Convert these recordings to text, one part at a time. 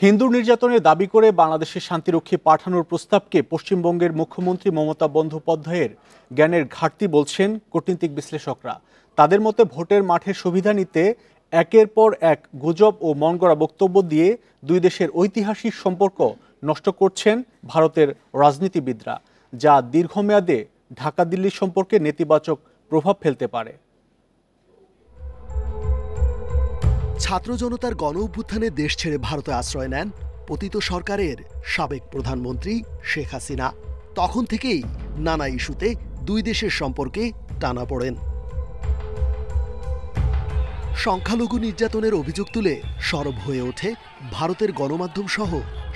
হিন্দু নির্যাতনের দাবি করে বাংলাদেশে শান্তিরক্ষী পাঠানোর প্রস্তাবকে পশ্চিমবঙ্গের মুখ্যমন্ত্রী মমতা বন্দ্যোপাধ্যায়ের জ্ঞানের ঘাটতি বলছেন কূটনীতিক বিশ্লেষকরা। তাদের মতে ভোটের মাঠের সুবিধা নিতে একের পর এক গুজব ও মনগড়া বক্তব্য দিয়ে দুই দেশের ঐতিহাসিক সম্পর্ক নষ্ট করছেন ভারতের রাজনীতিবিদরা, যা দীর্ঘমেয়াদে ঢাকা দিল্লির সম্পর্কে নেতিবাচক প্রভাব ফেলতে পারে। ছাত্র জনতার গণ অভ্যুত্থানে দেশ ছেড়ে ভারতে আশ্রয় নেন পতিত সরকারের সাবেক প্রধানমন্ত্রী শেখ হাসিনা। তখন থেকেই নানা ইস্যুতে দুই দেশের সম্পর্কে টানাপোড়েন। সংখ্যালঘু নির্যাতনের অভিযোগ তুলে সরব হয়ে ওঠে ভারতের গণমাধ্যম সহ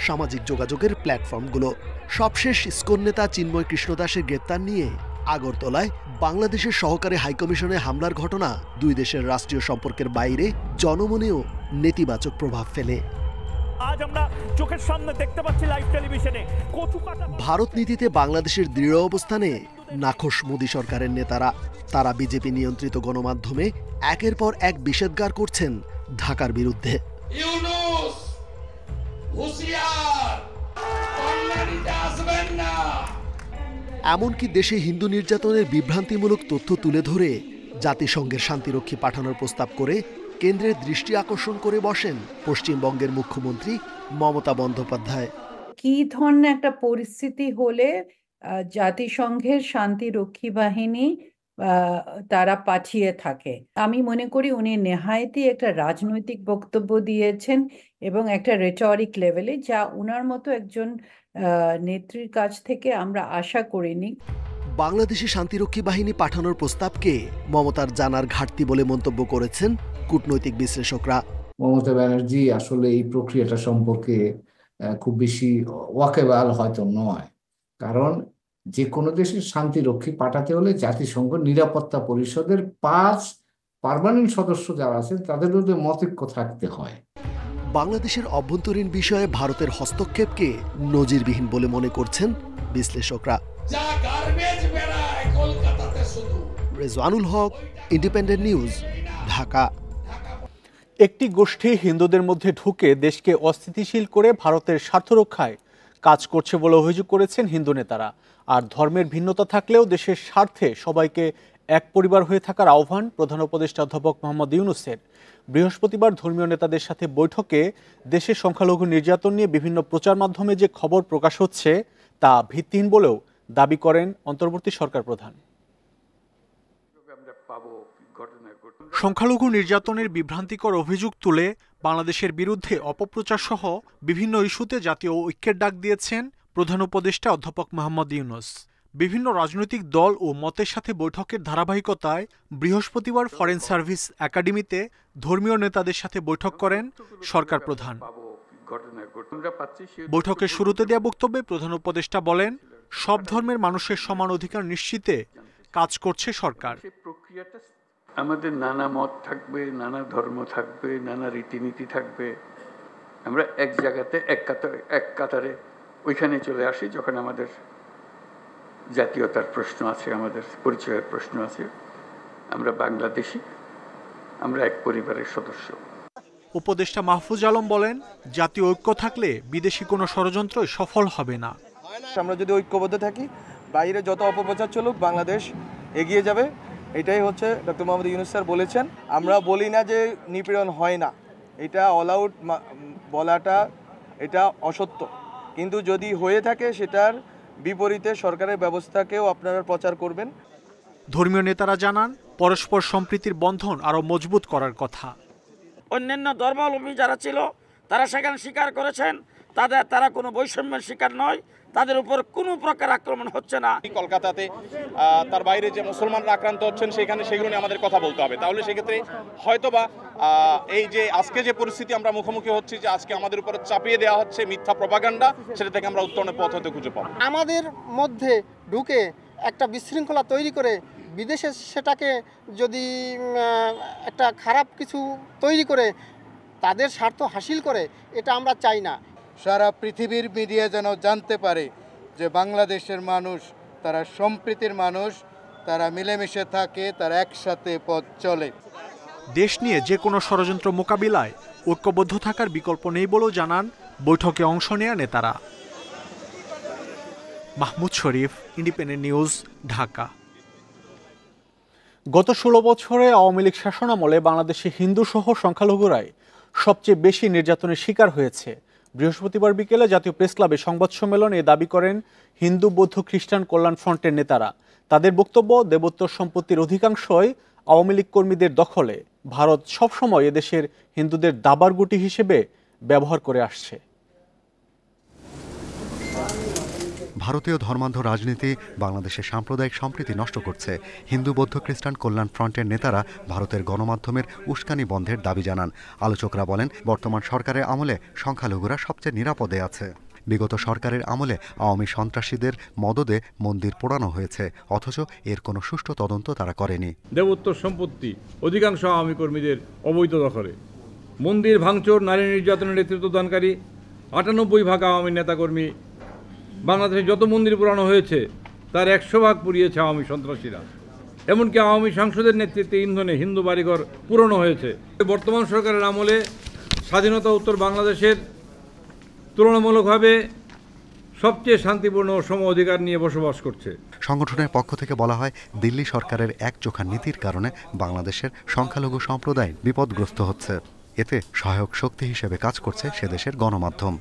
সামাজিক যোগাযোগের প্ল্যাটফর্মগুলো। সবশেষ ইসকন নেতা চিন্ময় কৃষ্ণদাসের গ্রেপ্তার নিয়ে আগরতলায় বাংলাদেশের সহকারী হাইকমিশনে হামলার ঘটনা দুই দেশের রাষ্ট্রীয় সম্পর্কের বাইরে জনমনেও নেতিবাচক প্রভাব ফেলে। আজ আমরা চোখের সামনে দেখতে পাচ্ছি লাইভ টেলিভিশনে ভারত নীতিতে বাংলাদেশের দৃঢ় অবস্থানে নাখোশ মোদী সরকারের নেতারা। তারা বিজেপি নিয়ন্ত্রিত গণমাধ্যমে একের পর এক বিষেধগার করছেন ঢাকার বিরুদ্ধে। এমনকি দেশে হিন্দু নির্যাতনের বিভ্রান্তিমূলক তথ্য তুলে ধরে জাতিসংঘের শান্তিরক্ষী পাঠানোর প্রস্তাব করে কেন্দ্রের দৃষ্টি আকর্ষণ করে বসেন পশ্চিমবঙ্গের মুখ্যমন্ত্রী মমতা বন্দ্যোপাধ্যায়। কি ধরনের একটা পরিস্থিতি হলে জাতিসংঘের শান্তিরক্ষী বাহিনী তারা পাঠিয়ে থাকে, আমি মনে করি উনি নেহায়েতই একটা রাজনৈতিক বক্তব্য দিয়েছেন এবং একটা রেটরিক লেভেলে, যা উনার মতো একজন নেত্রীর কাছ থেকে আমরা আশা করিনি। বাংলাদেশে শান্তিরক্ষী বাহিনী পাঠানোর প্রস্তাবকে মমতার জানার ঘাটতি বলে মন্তব্য করেছেন কূটনৈতিক বিশ্লেষকরা। মমতা ব্যানার্জি আসলে এই প্রক্রিয়াটা সম্পর্কে খুব বেশি ওয়াকেবহাল হয়তো নয়, কারণ যে কোনো দেশের শান্তিরক্ষী পাঠাতে হলে জাতিসংঘ নিরাপত্তা পরিষদের 5 পার্মানেন্ট সদস্য যারা আছেন তাদের মধ্যে মতৈক্য থাকতে হয়। বাংলাদেশের অভ্যন্তরীণ বিষয়ে ভারতের হস্তক্ষেপকে নজিরবিহীন বলে মনে করছেন বিশ্লেষকরা। রেজওয়ানুল হক, ইন্ডিপেন্ডেন্ট নিউজ, ঢাকা। একটি গোষ্ঠী হিন্দুদের মধ্যে ঢুকে দেশকে অস্থিতিশীল করে ভারতের স্বার্থ রক্ষায় কাজ করছে বলে অভিযোগ করেছেন হিন্দু নেতারা। আর ধর্মের ভিন্নতা থাকলেও দেশের স্বার্থে সবাইকে এক পরিবার হয়ে থাকার আহ্বান প্রধান উপদেষ্টা অধ্যাপক মোহাম্মদ ইউনূসের। বৃহস্পতিবার ধর্মীয় নেতাদের সাথে বৈঠকে দেশের সংখ্যালঘু নির্যাতন নিয়ে বিভিন্ন প্রচার মাধ্যমে যে খবর প্রকাশ হচ্ছে তা ভিত্তিহীন বলেও দাবি করেন অন্তর্বর্তী সরকার প্রধান। সংখ্যালঘু নির্যাতনের বিভ্রান্তিকর অভিযোগ তুলে বাংলাদেশের বিরুদ্ধে অপপ্রচার সহ বিভিন্ন ইস্যুতে জাতীয় ঐক্যের ডাক দিয়েছেন প্রধান উপদেষ্টা অধ্যাপক মোহাম্মদ ইউনূস। বিভিন্ন রাজনৈতিক দল ও মতের সাথে বৈঠকের ধারাবাহিকতায় বৃহস্পতিবার ফরেন সার্ভিস একাডেমিতে ধর্মীয় নেতাদের সাথে বৈঠক করেন সরকার প্রধান। বৈঠকের শুরুতে দেয়া বক্তব্যে প্রধান উপদেষ্টা বলেন, সব ধর্মের মানুষের সমান অধিকার নিশ্চিতে কাজ করছে সরকার। আমাদের নানা মত থাকবে, নানা ধর্ম থাকবে, নানা রীতিনীতি থাকবে, আমরা এক জায়গাতে এক কাতারে ওইখানে চলে আসি যখন আমাদের জাতীয়তার প্রশ্ন আছে, আমাদের পরিচয়ের প্রশ্ন আছে। আমরা বাংলাদেশি, আমরা এক পরিবারের সদস্য। উপদেষ্টা মাহফুজ আলম বলেন, জাতীয় ঐক্য থাকলে বিদেশি কোনো ষড়যন্ত্রই সফল হবে না। আমরা যদি ঐক্যবদ্ধ থাকি, বাইরে যত অপপ্রচার চলুক, বাংলাদেশ এগিয়ে যাবে। এটাই হচ্ছে ডক্টর মোহাম্মদ ইউনূস স্যার বলেছেন। আমরা বলি না যে নিপীড়ন হয় না, এটা অল আউট বলাটা এটা অসত্য, কিন্তু যদি হয়ে থাকে সেটার বিপরীতে সরকারের ব্যবস্থাকেও আপনারা প্রচার করবেন। ধর্মীয় নেতারা জানান, পরস্পর সম্প্রীতির বন্ধন আরও মজবুত করার কথা। অন্যান্য ধর্মাবলম্বী যারা ছিল তারা সেখানে স্বীকার করেছেন তারা কোনো বৈষম্যের শিকার নয়, তাদের উপর কোনো প্রকার আক্রমণ হচ্ছে না। কলকাতাতে তার বাইরে যে মুসলমানরা আক্রান্ত হচ্ছেন সেগুলো নিয়ে আমাদের কথা বলতে হবে। তাহলে সেক্ষেত্রে হয়তোবা এই যে আজকে যে পরিস্থিতি আমরা মুখোমুখি হচ্ছি, যে আজকে আমাদের উপর চাপিয়ে দেওয়া হচ্ছে মিথ্যা প্রপাগান্ডা, সেটা থেকে আমরা উত্তরণের পথ হতে খুঁজে পাবো। আমাদের মধ্যে ঢুকে একটা বিশৃঙ্খলা তৈরি করে বিদেশে সেটাকে যদি একটা খারাপ কিছু তৈরি করে তাদের স্বার্থ হাসিল করে, এটা আমরা চাই না। সারা পৃথিবীর মিডিয়া যেন জানতে পারে যে বাংলাদেশের মানুষ তারা সম্প্রীতির মানুষ, তারা মিলেমিশে থাকে, তারা একসাথে পথ চলে। দেশ নিয়ে যে কোনো ষড়যন্ত্র মোকাবিলায় ঐক্যবদ্ধ থাকার বিকল্প নেই বলেও জানান বৈঠকে অংশ নেয়া নেতারা। মাহমুদ শরীফ, ইন্ডিপেন্ডেন্ট নিউজ, ঢাকা। গত 16 বছরে আওয়ামী লীগ শাসনামলে বাংলাদেশে হিন্দু সহ সংখ্যালঘুরাই সবচেয়ে বেশি নির্যাতনের শিকার হয়েছে। বৃহস্পতিবার বিকেলে জাতীয় প্রেস ক্লাবে সংবাদ সম্মেলনে এ দাবি করেন হিন্দু বৌদ্ধ খ্রিস্টান কল্যাণ ফ্রন্টের নেতারা। তাদের বক্তব্য, দেবোত্তর সম্পত্তির অধিকাংশই আওয়ামী লীগ কর্মীদের দখলে। ভারত সবসময় এদেশের হিন্দুদের দাবার গুটি হিসেবে ব্যবহার করে আসছে। ভারতীয় ধর্মান্ধ রাজনীতি বাংলাদেশের সাম্প্রদায়িক সম্প্রীতি নষ্ট করছে। হিন্দু বৌদ্ধ খ্রিস্টান কল্যাণ ফ্রন্টের নেতারা ভারতের গণমাধ্যমের উস্কানি বন্ধের দাবি জানান। আলোচকরা বলেন, বর্তমান সরকারের আমলে সংখ্যালঘুরা সবচেয়ে নিরাপদে আছে। বিগত সরকারের আমলে আওয়ামী সন্ত্রাসীদের মদদে মন্দির পোড়ানো হয়েছে, অথচ এর কোনো সুষ্ঠু তদন্ত তারা করেনি। দেবোত্তর সম্পত্তি অধিকাংশ আওয়ামী কর্মীদের অবৈধ দখলে। মন্দির ভাঙচুর, নারী নির্যাতনের নেতৃত্বদানকারী 98% আওয়ামী নেতাকর্মী। বাংলাদেশে যত মন্দির পুরানো হয়েছে তার 100% পুড়িয়েছে আওয়ামী সন্ত্রাসীরা। এমনকি আওয়ামী সাংসদের নেতৃত্বে ইন্ধনে হিন্দু বাড়িঘর পুরানো হয়েছে। বর্তমান সরকারের আমলে স্বাধীনতা উত্তর বাংলাদেশের তুলনামূলকভাবে সবচেয়ে শান্তিপূর্ণ ও সম অধিকার নিয়ে বসবাস করছে। সংগঠনের পক্ষ থেকে বলা হয়, দিল্লি সরকারের একচোখা নীতির কারণে বাংলাদেশের সংখ্যালঘু সম্প্রদায় বিপদগ্রস্ত হচ্ছে। এতে সহায়ক শক্তি হিসেবে কাজ করছে সেদেশের গণমাধ্যম।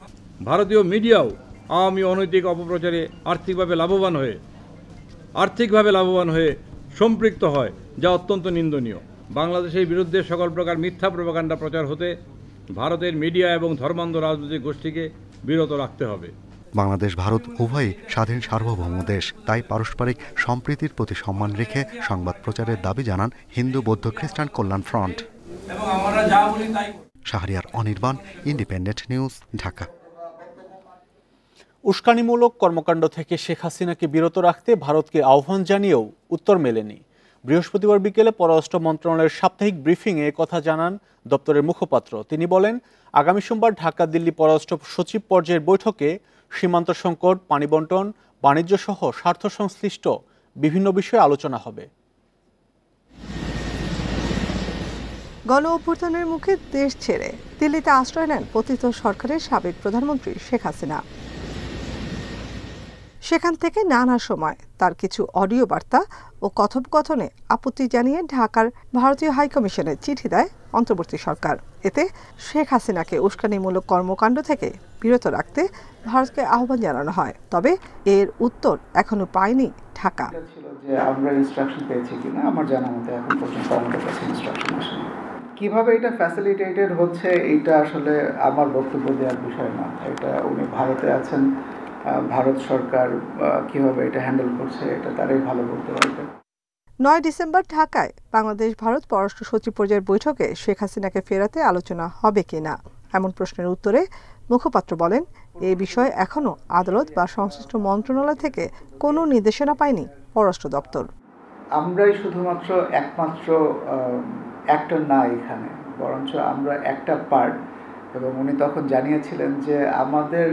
ভারতীয় মিডিয়াও আওয়ামী অনৈতিক অপপ্রচারে আর্থিকভাবে লাভবান হয়ে সম্পৃক্ত হয়, যা অত্যন্ত নিন্দনীয়। বাংলাদেশের বিরুদ্ধে সকল প্রকার মিথ্যা প্রপাগান্ডা প্রচার হতে ভারতের মিডিয়া এবং ধর্মান্ধ রাজনৈতিক গোষ্ঠীকে বিরত রাখতে হবে। বাংলাদেশ ভারত উভয়ই স্বাধীন সার্বভৌম দেশ, তাই পারস্পরিক সম্প্রীতির প্রতি সম্মান রেখে সংবাদ প্রচারের দাবি জানান Hindu Bouddha Khristan Kalyan front. Shahriar Anirban, independent news, Dhaka. উস্কানিমূলক কর্মকাণ্ড থেকে শেখ হাসিনাকে বিরত রাখতে ভারতকে আহ্বান জানিয়েও উত্তর মেলেনি। বৃহস্পতিবার বিকেলে পররাষ্ট্র মন্ত্রণালয়ের সাপ্তাহিক ব্রিফিংয়ে কথা জানান দপ্তরের মুখপাত্র। তিনি বলেন, আগামী সোমবার ঢাকা দিল্লি পররাষ্ট্র সচিব পর্যায়ের বৈঠকে সীমান্ত সংকট, পানি বণ্টন, বাণিজ্য সহ স্বার্থ সংশ্লিষ্ট বিভিন্ন বিষয়ে আলোচনা হবে। গণ অভ্যুত্থানের মুখে দেশ ছেড়ে দিল্লিতে আশ্রয় নেন পতিত সরকারের সাবেক প্রধানমন্ত্রী শেখ হাসিনা। সেখান থেকে নানা সময় তার কিছু অডিও বার্তা ও কথোপকথনে আপত্তি জানিয়ে ঢাকার ভারতীয় হাইকমিশনে চিঠি দেয় অন্তর্বর্তী সরকার। এতে শেখ হাসিনাকে উস্কানিমূলক কর্মকাণ্ড থেকে বিরত রাখতে ভারতকে আহ্বান জানানো হয়। তবে এর উত্তর এখনো পায়নি ঢাকা। আমরা ইনস্ট্রাকশন পেয়েছি কিনা, আমার জানা মতে এখন পর্যন্ত আমাদের কাছে ইনস্ট্রাকশন আসেনি। কিভাবে এটা ফ্যাসিলিটেটেড হচ্ছে এটা আসলে আমার বক্তব্য দেওয়ার বিষয় না। এটা উনি ভারতে আছেন, ভারত সরকার কিভাবে এটা হ্যান্ডেল করছে এটা তারাই ভালো বলতে পারবে। 9 ডিসেম্বর ঢাকায় বাংলাদেশ ভারত পররাষ্ট্র সচিব পর্যায়ের বৈঠকে শেখ হাসিনাকে ফেরাতে আলোচনা হবে কিনা এমন প্রশ্নের উত্তরে মুখপাত্র বলেন, এই বিষয়ে এখনো আদালত বা সংশ্লিষ্ট মন্ত্রণালয় থেকে কোনো নির্দেশনা পায়নি পররাষ্ট্র দপ্তর। আমরাই শুধুমাত্র একমাত্র অ্যাক্টর না এখানে, বরঞ্চ আমরা একটা পার্ট। এবং উনি তখন জানিয়েছিলেন যে আমাদের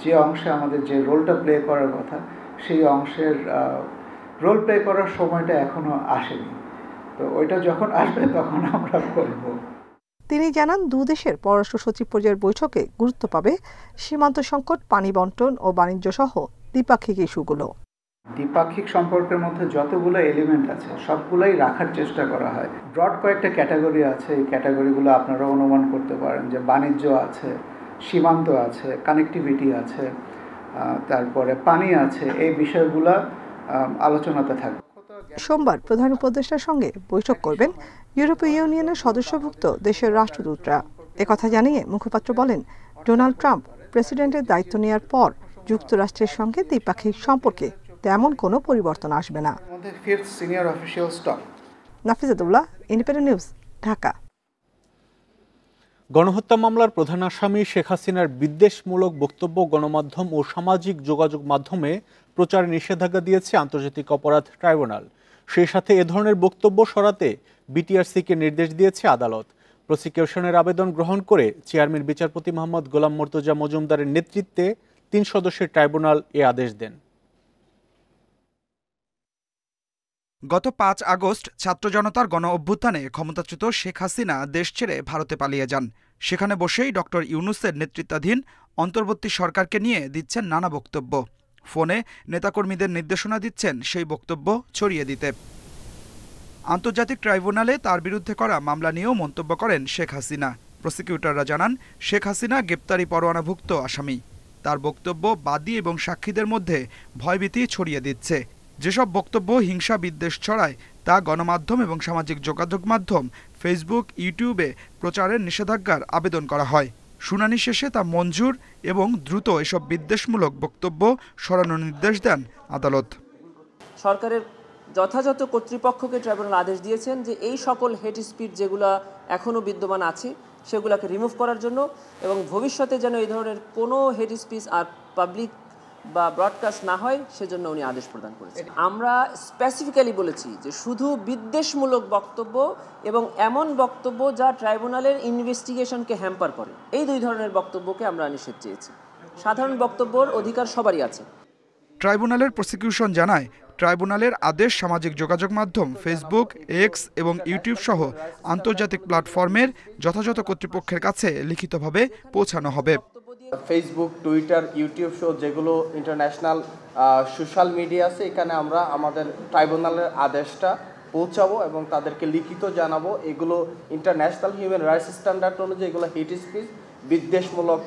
যে অংশে আমাদের যে রোলটা প্লে করার কথা, সেই অংশের রোল প্লে করার সময়টা এখনো আসেনি। তো ওইটা যখন আসবে তখন আমরা করব। তিনি জানান, দুদেশের পররাষ্ট্র সচিব পর্যায়ের বৈঠকে গুরুত্ব পাবে সীমান্ত সংকট, পানি বণ্টন ও বাণিজ্য সহ দ্বিপাক্ষিক ইস্যুগুলো। দ্বিপাক্ষিক সম্পর্কের মধ্যে যতগুলো এলিমেন্ট আছে সবগুলোই রাখার চেষ্টা করা হয়। ব্রড কয়েকটা ক্যাটাগরি আছে, এই ক্যাটাগরিগুলো আপনারা অনুমান করতে পারেন যে বাণিজ্য আছে, সীমান্ত আছে, কানেক্টিভিটি আছে, তারপরে পানি আছে। এই বিষয়গুলো আলোচনাতে থাকবে। সোমবার প্রধান উপদেষ্টার সঙ্গে বৈঠক করবেন ইউরোপীয় ইউনিয়নের সদস্যভুক্ত দেশের রাষ্ট্রদূতরা। একথা জানিয়ে মুখপাত্র বলেন, ডোনাল্ড ট্রাম্প প্রেসিডেন্টের দায়িত্ব নেওয়ার পর যুক্তরাষ্ট্রের সঙ্গে দ্বিপাক্ষিক সম্পর্কে তেমন কোনো পরিবর্তন আসবে না। নাফিজাতুল্লাহ, ইন্ডিপেন্ডেন্ট নিউজ, ঢাকা। গণহত্যা মামলার প্রধান আসামি শেখ হাসিনার বিদ্বেষমূলক বক্তব্য গণমাধ্যম ও সামাজিক যোগাযোগ মাধ্যমে প্রচারে নিষেধাজ্ঞা দিয়েছে আন্তর্জাতিক অপরাধ ট্রাইব্যুনাল। সেই সাথে এ ধরনের বক্তব্য সরাতে বিটিআরসিকে নির্দেশ দিয়েছে আদালত। প্রসিকিউশনের আবেদন গ্রহণ করে চেয়ারম্যান বিচারপতি মোহাম্মদ গোলাম মর্তুজা মজুমদারের নেতৃত্বে 3 সদস্যের ট্রাইব্যুনাল এ আদেশ দেন। গত 5 আগস্ট ছাত্র জনতার গণ অভ্যুত্থানে ক্ষমতাচ্যুত শেখ হাসিনা দেশ ছেড়ে ভারতে পালিয়ে যান। সেখানে বসেই ডক্টর ইউনূসের নেতৃত্বাধীন অন্তর্বর্তী সরকারকে নিয়ে দিচ্ছেন নানা বক্তব্য। ফোনে নেতাকর্মীদের নির্দেশনা দিচ্ছেন সেই বক্তব্য ছড়িয়ে দিতে। আন্তর্জাতিক ট্রাইব্যুনালে তার বিরুদ্ধে করা মামলা নিয়েও মন্তব্য করেন শেখ হাসিনা। প্রসিকিউটররা জানান, শেখ হাসিনা গ্রেপ্তারি পরোয়ানাভুক্ত আসামি। তার বক্তব্য বাদী এবং সাক্ষীদের মধ্যে ভয়ভীতি ছড়িয়ে দিচ্ছে। যেসব বক্তব্য হিংসা বিদ্বেষ ছড়ায় তা গণমাধ্যম এবং সামাজিক যোগাযোগ মাধ্যম ফেসবুক, ইউটিউবে প্রচারের নিষেধাজ্ঞার আবেদন করা হয়। শুনানি শেষে তা মঞ্জুর এবং দ্রুত এসব বিদ্বেষমূলক বক্তব্য সরানোর নির্দেশ দেন আদালত। সরকারের যথাযথ কর্তৃপক্ষকে ট্রাইব্যুনাল আদেশ দিয়েছেন যে এই সকল হেট স্পিচ যেগুলো এখনও বিদ্যমান আছে সেগুলোকে রিমুভ করার জন্য, এবং ভবিষ্যতে যেন এই ধরনের কোনো হেট স্পিচ আর পাবলিক বা ব্রডকাস্ট না হয় সেজন্য উনি আদেশ প্রদান করেছেন। আমরা স্পেসিফিক্যালি বলেছি যে শুধু বিদ্বেষমূলক বক্তব্য এবং এমন বক্তব্য যা ট্রাইব্যুনালের ইনভেস্টিগেশনকে হ্যাম্পার করে, এই দুই ধরনের বক্তব্যকে আমরা নিষেধ চেয়েছি। সাধারণ বক্তব্যের অধিকার সবারই আছে। ট্রাইব্যুনালের প্রসিকিউশন জানায়, ট্রাইব্যুনালের আদেশ সামাজিক যোগাযোগ মাধ্যম ফেসবুক, এক্স এবং ইউটিউব সহ আন্তর্জাতিক প্ল্যাটফর্মের যথাযথ কর্তৃপক্ষের কাছে লিখিতভাবে পৌঁছানো হবে। ফেসবুক, টুইটার, ইউটিউব সহ যেগুলো ইন্টারন্যাশনাল সোশ্যাল মিডিয়া আছে, এখানে আমরা আমাদের ট্রাইব্যুনালের আদেশটা পৌঁছাবো এবং তাদেরকে লিখিত জানাবো। এগুলো ইন্টারন্যাশনাল হিউম্যান রাইটস স্ট্যান্ডার্ড অনুযায়ী এগুলো হেট স্পিচ, বিদ্বেষমূলক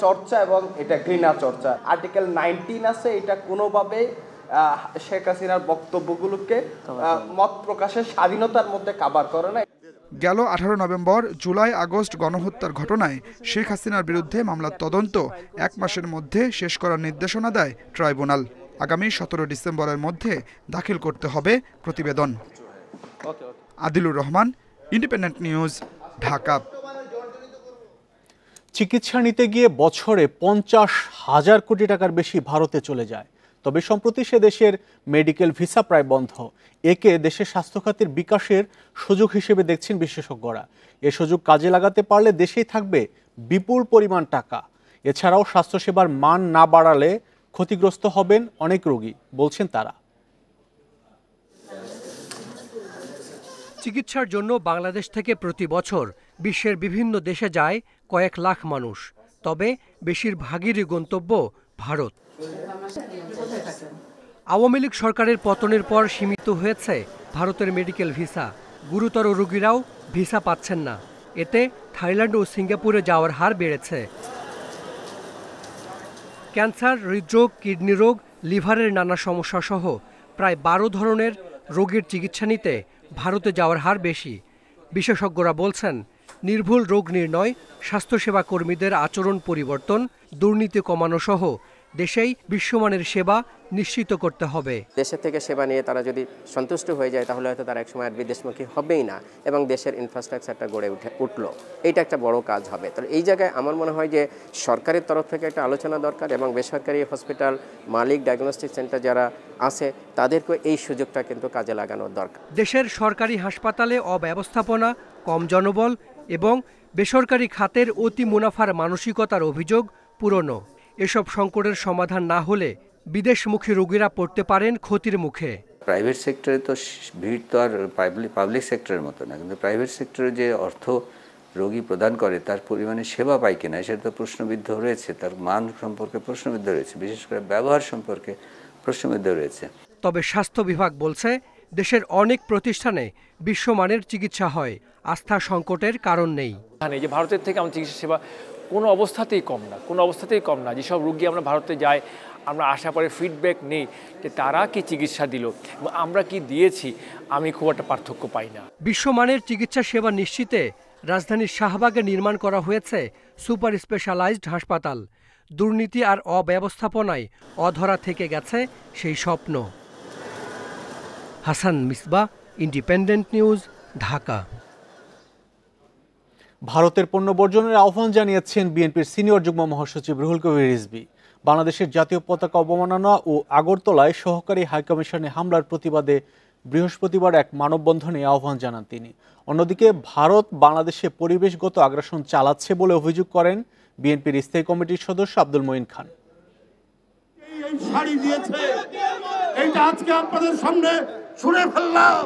চর্চা এবং এটা ঘৃণা চর্চা। আর্টিকেল 19 আছে, এটা কোনোভাবে শেখ হাসিনার বক্তব্যগুলোকে মত প্রকাশের স্বাধীনতার মধ্যে কাভার করে না। গেল 18 নভেম্বর, জুলাই, আগস্ট গণহত্যার ঘটনায় শেখ হাসিনার বিরুদ্ধে মামলার তদন্ত 1 মাসের মধ্যে শেষ করার নির্দেশনা দেয় ট্রাইব্যুনাল। আগামী 17 ডিসেম্বরের মধ্যে দাখিল করতে হবে প্রতিবেদন। Adilur Rahman, independent news, Dhaka. চিকিৎসা নিতে গিয়ে বছরে 50,000 কোটি টাকার বেশি ভারতে চলে যায়। তবে সম্প্রতি সে দেশের মেডিকেল ভিসা প্রায় বন্ধ। একে দেশের স্বাস্থ্য খাতের বিকাশের সুযোগ হিসেবে দেখছেন বিশেষজ্ঞরা। এ সুযোগ কাজে লাগাতে পারলে দেশেই থাকবে বিপুল পরিমাণ টাকা। এছাড়াও স্বাস্থ্যসেবার মান না বাড়ালে ক্ষতিগ্রস্ত হবেন অনেক রোগী, বলছেন তারা। চিকিৎসার জন্য বাংলাদেশ থেকে প্রতি বছর বিশ্বের বিভিন্ন দেশে যায় কয়েক লাখ মানুষ। তবে বেশিরভাগেরই গন্তব্য ভারত। আওয়ামী লীগ সরকারের পতনের পর সীমিত হয়েছে ভারতের মেডিকেল ভিসা। গুরুতর রোগীরাও ভিসা পাচ্ছেন না। এতে থাইল্যান্ড ও সিঙ্গাপুরে যাওয়ার হার বেড়েছে। ক্যান্সার, হৃদরোগ, কিডনি রোগ, লিভারের নানা সমস্যা সহ প্রায় 12 ধরনের রোগের চিকিৎসা নিতে ভারতে যাওয়ার হার বেশি। বিশেষজ্ঞরা বলছেন, নির্ভুল রোগ নির্ণয়, স্বাস্থ্যসেবা কর্মীদের আচরণ পরিবর্তন, দুর্নীতি কমানো সহ দেশেই বিশ্বমানের সেবা নিশ্চিত করতে হবে। দেশের থেকে সেবা নিয়ে তারা যদি সন্তুষ্ট হয়ে যায় তাহলে হয়তো তারা একসময় আর বিদেশমুখী হবেই না এবং দেশের ইনফ্রাস্ট্রাকচারটা গড়ে উঠলো। এইটা একটা বড় কাজ হবে। তাহলে এই জায়গায় আমার মনে হয় যে সরকারের তরফ থেকে একটা আলোচনা দরকার এবং বেসরকারি হসপিটাল মালিক, ডায়াগনস্টিক সেন্টার যারা আছে তাদেরকে এই সুযোগটা কিন্তু কাজে লাগানোর দরকার। দেশের সরকারি হাসপাতালে অব্যবস্থাপনা, কম জনবল এবং বেসরকারি খাতের অতি মুনাফার মানসিকতার অভিযোগ পুরনো। এসব সংকটের সমাধান না হলে বিদেশমুখী রোগীরা পড়তে পারেন ক্ষতির মুখে। প্রাইভেট সেক্টরে তো ভিড় তো আর পাবলিক সেক্টরের মতো না, কিন্তু প্রাইভেট সেক্টরে যে অর্থ রোগী প্রদান করে তার পরিমাণে সেবা পায় কিনা সেটা তো প্রশ্নবিদ্ধ রয়েছে। তার মান সম্পর্কে প্রশ্নবিদ্ধ রয়েছে, বিশেষ করে ব্যবহার সম্পর্কে প্রশ্নবিদ্ধ রয়েছে। তবে স্বাস্থ্য বিভাগ বলছে, দেশের অনেক প্রতিষ্ঠানে বিশ্বমানের চিকিৎসা হয়। আস্থা সংকটের কারণ নেই। এই যে ভারতের থেকে আমাদের চিকিৎসা সেবা কোনো অবস্থাতেই কম না। যেসব রোগী আমরা ভারতে যাই, আমরা আশা করে ফিডব্যাক নেই যে তারা কি চিকিৎসা দিল এবং আমরা কি দিয়েছি, আমি খুব একটা পার্থক্য পাই না। বিশ্বমানের চিকিৎসা সেবা নিশ্চিতে রাজধানীর শাহবাগে নির্মাণ করা হয়েছে সুপার স্পেশালাইজড হাসপাতাল। দুর্নীতি আর অব্যবস্থাপনায় অধরা থেকে গেছে সেই স্বপ্ন। Hasan Misbah, independent news, Dhaka. ভারতের পণ্য বর্জনের আহ্বান জানিয়েছেন বিএনপির সিনিয়র যুগ্ম মহাসচিব রুহুল কবির রিজভী। বাংলাদেশের জাতীয় পতাকা অবমাননা ও আগরতলায় সহকারী হাইকমিশনে হামলার প্রতিবাদে বৃহস্পতিবার এক মানববন্ধনে আহ্বান জানান তিনি। অন্যদিকে ভারত বাংলাদেশে পরিবেশগত আগ্রাসন চালাচ্ছে বলে অভিযোগ করেন বিএনপির স্থায়ী কমিটির সদস্য আব্দুল মঈন খান। আজকে আপনাদের সামনে শুনে ফেললাম।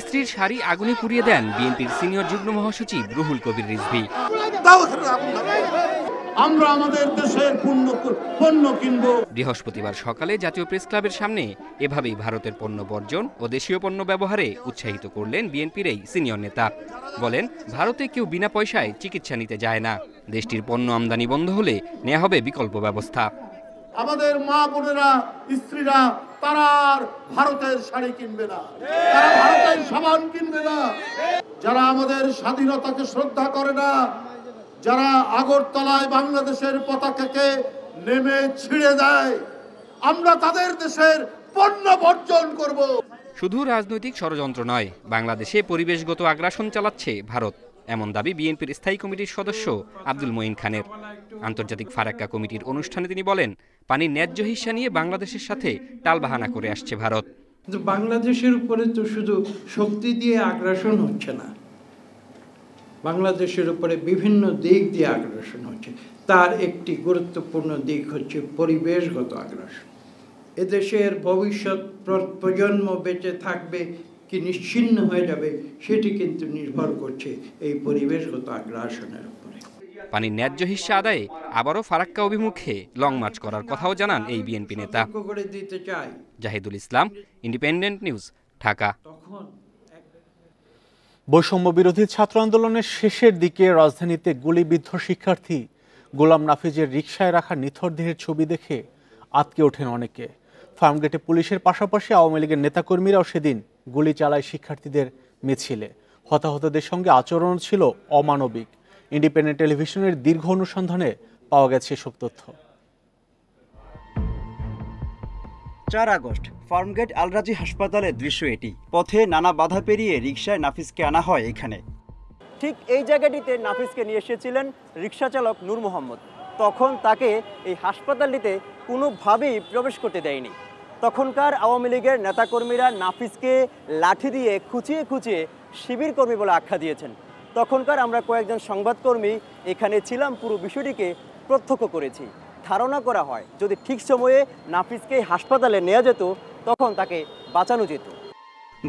স্ত্রীর শাড়ি আগুনে পুড়িয়ে দেন বিএনপির সিনিয়র যুগ্ম মহাসচিব রুহুল কবির রিজভী। আমরা আমাদের দেশের পণ্য কিনব। বৃহস্পতিবার সকালে জাতীয় প্রেস ক্লাবের সামনে এভাবেই ভারতের পণ্য বর্জন ও দেশীয় পণ্য ব্যবহারে উৎসাহিত করলেন বিএনপির এই সিনিয়র নেতা। বলেন, ভারতে কেউ বিনা পয়সায় চিকিৎসা নিতে যায় না। দেশটির পণ্য আমদানি বন্ধ হলে নেওয়া হবে বিকল্প ব্যবস্থা। আমাদের মা বোনেরা, স্ত্রীরা তারা আর ভারতের শাড়ি কিনবে না, তারা ভারতের সাবান কিনবে না। যারা আমাদের স্বাধীনতাকে শ্রদ্ধা করে না, যারা আগরতলায় বাংলাদেশের পতাকাকে নেমে ছিঁড়ে দেয়, আমরা তাদের দেশের পণ্য বর্জন করব। শুধু রাজনৈতিক ষড়যন্ত্র নয়, বাংলাদেশে পরিবেশগত আগ্রাসন চালাচ্ছে ভারত, এমন দাবি বিএনপির স্থায়ী কমিটির সদস্য আব্দুল মঈন খানের। আন্তর্জাতিক ফারাক্কা কমিটির অনুষ্ঠানে তিনি বলেন, পানির ন্যায্য হিস্সা নিয়ে বাংলাদেশের সাথে টালবাহানা করে আসছে ভারত। বাংলাদেশের উপরে তো শুধু শক্তি দিয়ে আগ্রাসন হচ্ছে না, বাংলাদেশের উপরে বিভিন্ন দিক দিয়ে আগ্রাসন হচ্ছে। তার একটি গুরুত্বপূর্ণ দিক হচ্ছে পরিবেশগত আগ্রাসন। এদেশের ভবিষ্যৎ প্রজন্ম বেঁচে থাকবে কি নিশ্চিহ্ন হয়ে যাবে সেটি কিন্তু নির্ভর করছে এই পরিবেশগত আগ্রাসনের উপরে। পানির ন্যায্য হিস্সা আদায়ে আবারও ফারাক্কা অভিমুখে লং মার্চ করার কথাও জানান এই বিএনপি নেতা। জাহিদুল ইসলাম, ইন্ডিপেন্ডেন্ট নিউজ, ঢাকা। বৈষম্য বিরোধী ছাত্র আন্দোলনের শেষের দিকে রাজধানীতে গুলিবিদ্ধ শিক্ষার্থী গোলাম নাফিজের রিকশায় রাখা নিথর দেহের ছবি দেখে আঁতকে ওঠেন অনেকে। ফার্মগেটে পুলিশের পাশাপাশি আওয়ামী লীগের নেতাকর্মীরাও সেদিন গুলি চালায় শিক্ষার্থীদের মিছিলে। হতাহতদের সঙ্গে আচরণ ছিল অমানবিক। ইন্ডিপেন্ডেন্ট টেলিভিশনের দীর্ঘ অনুসন্ধানে পাওয়া গেছে এসব তথ্য। 4 আগস্ট ফার্মগেট আলরাজি হাসপাতালের দৃশ্য এটি। পথে নানা বাধা পেরিয়ে রিকশায় নাফিজকে আনা হয় এখানে। ঠিক এই জায়গাটিতে নাফিজকে নিয়ে এসেছিলেন রিকশা চালক নূর মোহাম্মদ। তখন তাকে এই হাসপাতালটিতে কোনোভাবেই প্রবেশ করতে দেয়নি। তখনকার আওয়ামী লীগের নেতাকর্মীরা নাফিজকে লাঠি দিয়ে খুঁচিয়ে খুঁচিয়ে শিবির কর্মী বলে আখ্যা দিয়েছেন। তখনকার আমরা কয়েকজন সংবাদকর্মী এখানে ছিলাম, পুরো বিষয়টিকে প্রত্যক্ষ করেছি। ধারণা করা হয় যদি ঠিক সময়ে নাফিজকে হাসপাতালে নেওয়া যেত তখন তাকে বাঁচানো যেত।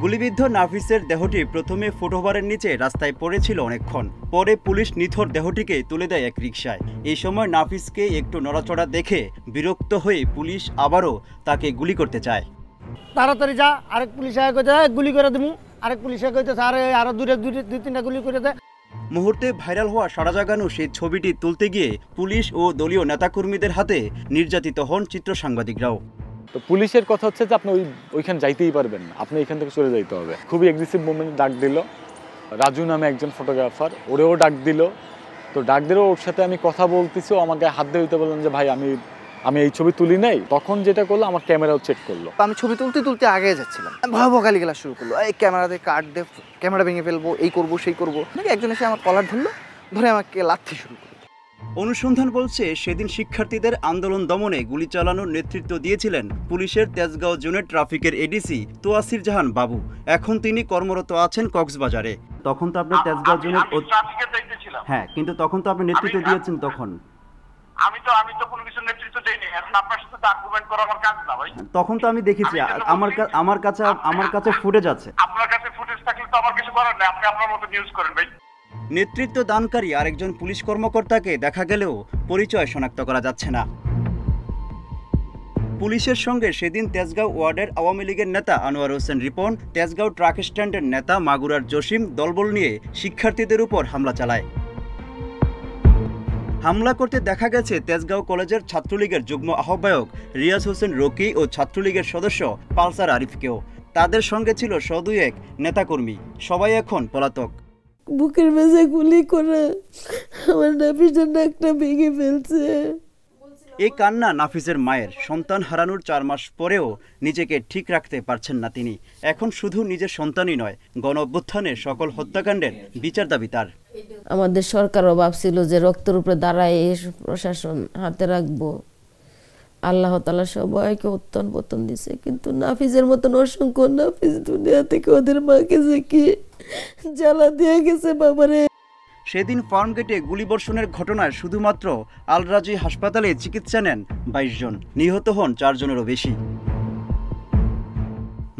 গুলিবিদ্ধ নাফিসের দেহটি প্রথমে ফুটওভারের নিচে রাস্তায় পড়েছিল অনেকক্ষণ, পরে পুলিশ নিথর দেহটিকে তুলে দেয় এক রিকশায়। এই সময় নাফিসকে একটু নড়াচড়া দেখে বিরক্ত হয়ে পুলিশ আবারও তাকে গুলি করতে চায়। তাড়াতাড়ি যা, আরেক পুলিশ গুলি করে দেবো, আরেক পুলিশ আরো দুই তিনটা গুলি করে দেয়। মুহূর্তে ভাইরাল হওয়া সাড়া জাগানো সেই ছবিটি তুলতে গিয়ে পুলিশ ও দলীয় নেতাকর্মীদের হাতে নির্যাতিত হন চিত্র সাংবাদিকরাও। তো পুলিশের কথা হচ্ছে যে আপনি ওইখানে যাইতেই পারবেন না, আপনি এখান থেকে চলে যাইতে হবে। খুবই এগ্রেসিভ মুভমেন্ট ডাক দিল, রাজু নামে একজন ফটোগ্রাফার, ওরেও ডাক দিল। তো ডাক দিলেও ওর সাথে আমি কথা বলতেছি, আমাকে হাত দিয়ে দিতে বললাম যে ভাই আমি এই ছবি তুলি নাই। তখন যেটা করলো, আমার ক্যামেরাও চেক করলো। আমি ছবি তুলতে তুলতে আগে যাচ্ছিলাম, ভয়াবহ গালিগালাজ শুরু করলো, এই ক্যামেরাতে কাট দে, ক্যামেরা ভেঙে ফেলবো, এই করবো সেই করবো। একজন এসে আমার কলার ধরলো, ধরে আমাকে লাথি শুরু করলো। অনুসন্ধান বলছে সেদিন শিক্ষার্থীদের আন্দোলন দমনে গুলি চালানোর নেতৃত্ব দিয়েছিলেন পুলিশের তেজগাঁও জোনের ট্রাফিকের এডিসি তোয়াসির জাহান বাবু। এখন তিনি কর্মরত আছেন কক্সবাজারে। তখন তো আপনি তেজগাঁও জোনের হ্যাঁ, কিন্তু তখন তো আপনি নেতৃত্ব দিয়েছেন। তখন আমি তো কোনো কিছু নেতৃত্ব দেইনি। এখন আপনার সাথে তো আর্গুমেন্ট করা আমার কাজ না ভাই। তখন তো আমি দেখেছি, আমার কাছে ফুটেজ আছে। আপনার কাছে ফুটেজ থাকলে তো আমার কিছু করার নেই, আপনি আপনার মতো নিউজ করেন ভাই। নেতৃত্ব দানকারী আরেকজন পুলিশ কর্মকর্তাকে দেখা গেলেও পরিচয় শনাক্ত করা যাচ্ছে না। পুলিশের সঙ্গে সেদিন তেজগাঁও ওয়ার্ডের আওয়ামী লীগের নেতা আনোয়ার হোসেন রিপন, তেজগাঁও ট্রাক স্ট্যান্ডের নেতা মাগুরার জসিম দলবল নিয়ে শিক্ষার্থীদের উপর হামলা চালায়। হামলা করতে দেখা গেছে তেজগাঁও কলেজের ছাত্রলীগের যুগ্ম আহ্বায়ক রিয়াজ হোসেন রকি ও ছাত্রলীগের সদস্য পালসার আরিফকেও। তাদের সঙ্গে ছিল এক নেতাকর্মী, সবাই এখন পলাতক। বুকের মাঝে গুলি করে আমার নাফিসের নাকটা ভেঙে ফেলছে। এই কান্না নাফিসের মায়ের। সন্তান হারানোর 4 মাস পরেও নিজেকে ঠিক রাখতে পারছেন না তিনি। এখন শুধু নিজের সন্তানই নয়, গণ অভ্যুত্থানের সকল হত্যাকাণ্ডের বিচার দাবি তার। আমাদের সরকারও ভাবছিল যে রক্তের উপরে দাঁড়ায় এই প্রশাসন হাতে রাখবো। আল্লাহ তাআলা সবাইকে উত্তন পতন দিছে, কিন্তু নাফিসের মতন অসংখ্য নাফিস দুনিয়া থেকে ওদের মাকে যে কি জ্বালা দিয়ে গেছে বাবারে। সেদিন ফার্মগেটে গুলিবর্ষণের ঘটনায় শুধুমাত্র আলরাজি হাসপাতালে চিকিৎসা নেন 22 জন, নিহত হন 4 জনেরও বেশি।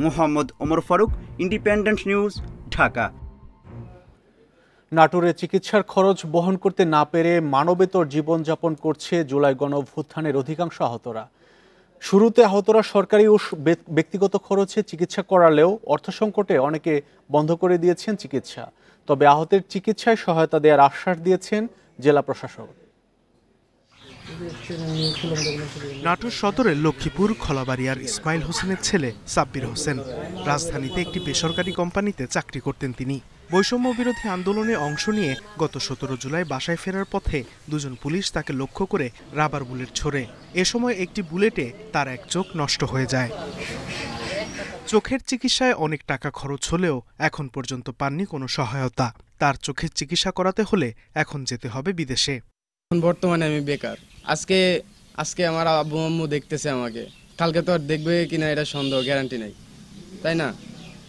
Mohammad Omar Faruk, independent news, Dhaka. নাটোরে চিকিৎসার খরচ বহন করতে না পেরে মানবেতর জীবনযাপন করছে জুলাই গণঅভ্যুত্থানের অধিকাংশ আহতরা। শুরুতে আহতরা সরকারি ও ব্যক্তিগত খরচে চিকিৎসা করালেও অর্থ সংকটে অনেকে বন্ধ করে দিয়েছেন চিকিৎসা। তবে আহতের চিকিৎসায় সহায়তা দেওয়ার আশ্বাস দিয়েছেন জেলা প্রশাসক। নাটোর সদরের লক্ষ্মীপুর খলাবাড়িয়ার ইসমাইল হোসেনের ছেলে সাব্বির হোসেন রাজধানীতে একটি বেসরকারি কোম্পানিতে চাকরি করতেন তিনি। বৈষম্য বিরোধী আন্দোলনে অংশ নিয়ে গত 17 জুলাই বাসায় ফেরার পথে দুজন পুলিশ তাকে লক্ষ্য করে রাবার বুলেট ছোড়ে। এ সময় একটি বুলেটে তার এক চোখ নষ্ট হয়ে যায়। চোখের চিকিৎসায় অনেক টাকা খরচ হলেও এখন পর্যন্ত পাননি কোনো সহায়তা। তার চোখের চিকিৎসা করাতে হলে এখন যেতে হবে বিদেশে। বর্তমানে আমি বেকার। আজকে আমার আব্বু আম্মু দেখতেছে আমাকে, কালকে তো আর দেখবে কিনা এটা সন্দেহ, গ্যারান্টি নেই, তাই না?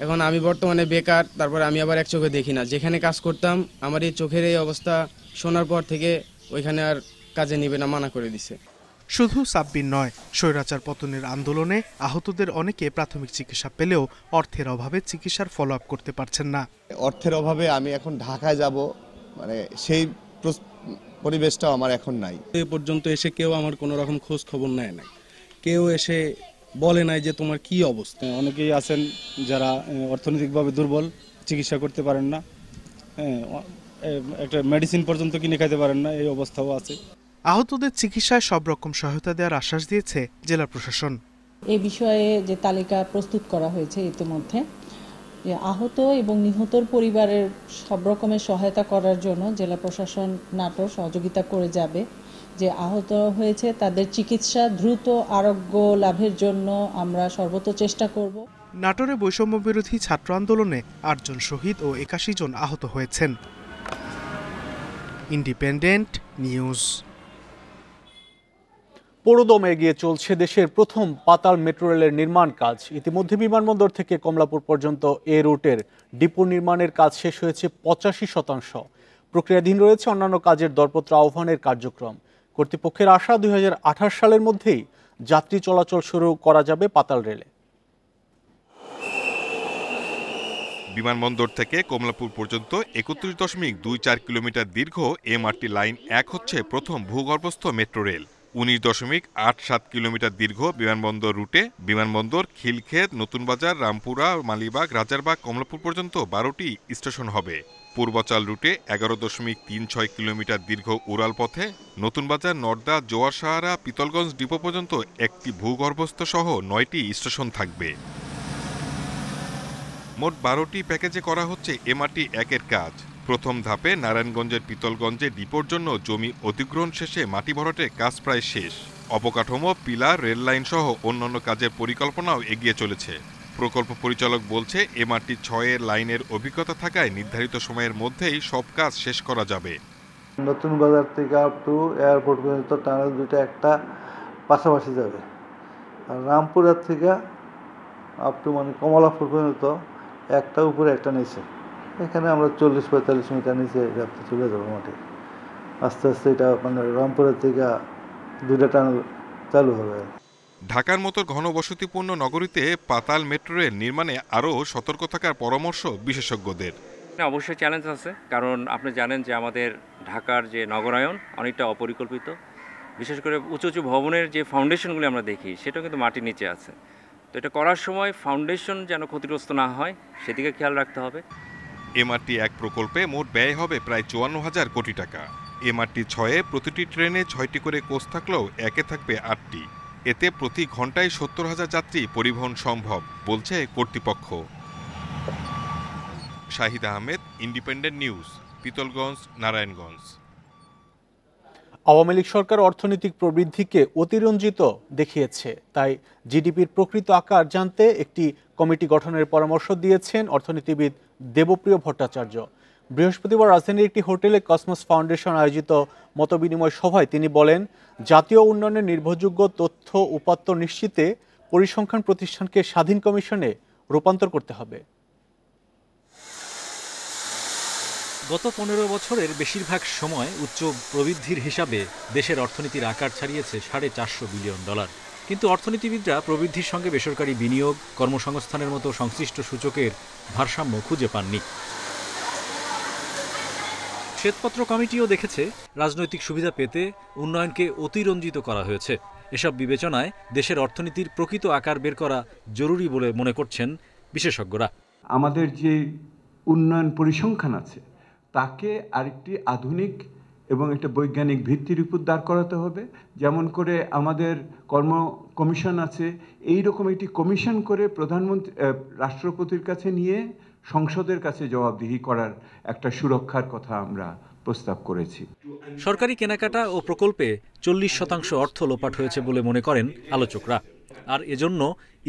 এখন আমি বর্তমানে বেকার, তারপরে আমি আবার এক চোখে দেখি না। যেখানে কাজ করতাম আমার এই চোখের এই অবস্থা শোনার পর থেকে ওইখানে আর কাজে নিবে না, মানা করে দিছে। শুধু সাব্বির নয়, স্বৈরাচার পতনের আন্দোলনে আহতদের অনেকে প্রাথমিক চিকিৎসা পেলেও অর্থের অভাবে চিকিৎসার ফলো আপ করতে পারছেন না। অর্থের অভাবে আমি এখন ঢাকায় যাব, মানে সেই পরিবেশটাও আমার এখন নাই। এ পর্যন্ত এসে কেউ আমার কোনো রকম খোঁজ খবর নেয় নাই, কেউ এসে বলে নাই যে তোমার কি অবস্থা। অনেকেই আছেন যারা অর্থনৈতিকভাবে দুর্বল, চিকিৎসা করতে পারেন না, একটা মেডিসিন পর্যন্ত কিনে খাইতে পারেন না, এই অবস্থাও আছে। আহতদের চিকিৎসায় সব রকম সহায়তা দেওয়ার আশ্বাস দিয়েছে জেলা প্রশাসন। এই বিষয়ে যে তালিকা প্রস্তুত করা হয়েছে ইতিমধ্যে, যে আহত এবং নিহতর পরিবারের সব রকমের সহায়তা করার জন্য জেলা প্রশাসন নাটোর সহযোগিতা করে যাবে। যে আহত হয়েছে তাদের চিকিৎসা দ্রুত আরোগ্য লাভের জন্য আমরা সর্বোচ্চ চেষ্টা করব। নাটোরে বৈষম্য বিরোধী ছাত্র আন্দোলনে 8 জন শহীদ ও 81 জন আহত হয়েছেন। Independent news. পুরোদমে এগিয়ে চলছে দেশের প্রথম পাতাল মেট্রো রেলের নির্মাণ কাজ। ইতিমধ্যে বিমানবন্দর থেকে কমলাপুর পর্যন্ত এ রুটের ডিপো নির্মাণের কাজ শেষ হয়েছে 85%। প্রক্রিয়াধীন রয়েছে অন্যান্য কাজের দরপত্র আহ্বানের কার্যক্রম। কর্তৃপক্ষের আশা 2028 সালের মধ্যেই যাত্রী চলাচল শুরু করা যাবে পাতাল রেলে। বিমানবন্দর থেকে কমলাপুর পর্যন্ত 31.24 কিলোমিটার দীর্ঘ এমআরটি লাইন 1 হচ্ছে প্রথম ভূগর্ভস্থ মেট্রো রেল। 19.87 কিলোমিটার দীর্ঘ বিমানবন্দর রুটে বিমানবন্দর, খিলক্ষেত, নতুন বাজার, রামপুরা, মালিবাগ, রাজারবাগ, কমলাপুর পর্যন্ত 12টি স্টেশন হবে। পূর্বাচল রুটে 11.36 কিলোমিটার দীর্ঘ উড়াল পথে নতুন বাজার, নর্দা, জোয়ার সাহারা, পিতলগঞ্জ ডিপো পর্যন্ত একটি ভূগর্ভস্থ সহ 9টি স্টেশন থাকবে। মোট 12টি প্যাকেজে করা হচ্ছে এমআরটি 1-এর কাজ। প্রথম ধাপে নারায়ণগঞ্জের পিতলগঞ্জে ডিপোর জন্য জমি অধিগ্রহণ শেষে মাটি ভরাটের কাজ প্রায় শেষ। অবকাঠামো, পিলার, রেল লাইন সহ অন্যান্য কাজের পরিকল্পনাও এগিয়ে চলেছে। প্রকল্প পরিচালক বলছে এমআরটি 6-এর লাইনের অভিজ্ঞতা থাকায় নির্ধারিত সময়ের মধ্যেই সব কাজ শেষ করা যাবে। নতুন বাজার থেকে আপ টু এয়ারপোর্ট পর্যন্ত টানেল দুটো একটা পাশাপাশি যাবে, আর রামপুরার থেকে আপ টু মানে কমলাপুর পর্যন্ত একটা উপরে একটা নিচে। এখানে আমরা 40-45 মিটার নিচে রাখতে চলে যাবো মাঠে। আস্তে আস্তে এটা মানে রামপুরের থেকে 2টা টানেল চালু হবে। ঢাকার মতো ঘনবসতিপূর্ণ নগরীতে পাতাল মেট্রো রেল নির্মাণে আরও সতর্ক থাকার পরামর্শ বিশেষজ্ঞদের। অবশ্যই চ্যালেঞ্জ আছে, কারণ আপনি জানেন যে আমাদের ঢাকার যে নগরায়ন অনেকটা অপরিকল্পিত। বিশেষ করে উঁচু উঁচু ভবনের যে ফাউন্ডেশনগুলি আমরা দেখি সেটাও কিন্তু মাটির নিচে আছে। তো এটা করার সময় ফাউন্ডেশন যেন ক্ষতিগ্রস্ত না হয় সেদিকে খেয়াল রাখতে হবে। এমআরটি 1 প্রকল্পে মোট ব্যয় হবে প্রায় 54,000 কোটি টাকা। এমআরটি 6-এ প্রতিটি ট্রেনে 6টি করে কোচ থাকলেও 1-এ থাকবে 8টি। এতে প্রতি ঘন্টায় 70,000 যাত্রী পরিবহন সম্ভব বলছে কর্তৃপক্ষ। Shahid Ahmed, independent news, Pitalganj, Narayanganj. আওয়ামী লীগ সরকার অর্থনৈতিক প্রবৃদ্ধিকে অতিরঞ্জিত দেখিয়েছে, তাই জিডিপির প্রকৃত আকার জানতে একটি কমিটি গঠনের পরামর্শ দিয়েছেন অর্থনীতিবিদ দেবপ্রিয় ভট্টাচার্য। বৃহস্পতিবার রাজধানীর একটি হোটেলে কসমস ফাউন্ডেশন আয়োজিত মতবিনিময় সভায় তিনি বলেন, জাতীয় উন্নয়নের নির্ভরযোগ্য তথ্য উপাত্ত নিশ্চিতে পরিসংখ্যান প্রতিষ্ঠানকে স্বাধীন কমিশনে রূপান্তর করতে হবে। গত 15 বছরের বেশিরভাগ সময় উচ্চ প্রবৃদ্ধির হিসাবে দেশের অর্থনীতির আকার ছাড়িয়েছে $450 বিলিয়ন। কিন্তু অর্থনীতিবিদরা প্রবৃদ্ধির সঙ্গে বেসরকারি বিনিয়োগ, কর্মসংস্থানের মতো সংশ্লিষ্ট সূচকের ভারসাম্য খুঁজে পাননি। শ্বেতপত্র কমিটিও দেখেছে রাজনৈতিক সুবিধা পেতে উন্নয়নকে অতিরঞ্জিত করা হয়েছে। এসব বিবেচনায় দেশের অর্থনীতির প্রকৃত আকার বের করা জরুরি বলে মনে করছেন বিশেষজ্ঞরা। আমাদের যে উন্নয়ন পরিসংখ্যান আছে তাকে আরেকটি আধুনিক এবং একটা বৈজ্ঞানিক ভিত্তির উপর দাঁড় করাতে হবে। যেমন করে আমাদের কর্ম কমিশন আছে, এই রকম একটি কমিশন করে প্রধানমন্ত্রী রাষ্ট্রপতির কাছে নিয়ে সংসদের কাছে জবাবদিহি করার একটা সুরক্ষার কথা আমরা প্রস্তাব করেছি। সরকারি কেনাকাটা ও প্রকল্পে 40% অর্থ লোপাট হয়েছে বলে মনে করেন আলোচকরা। আর এজন্য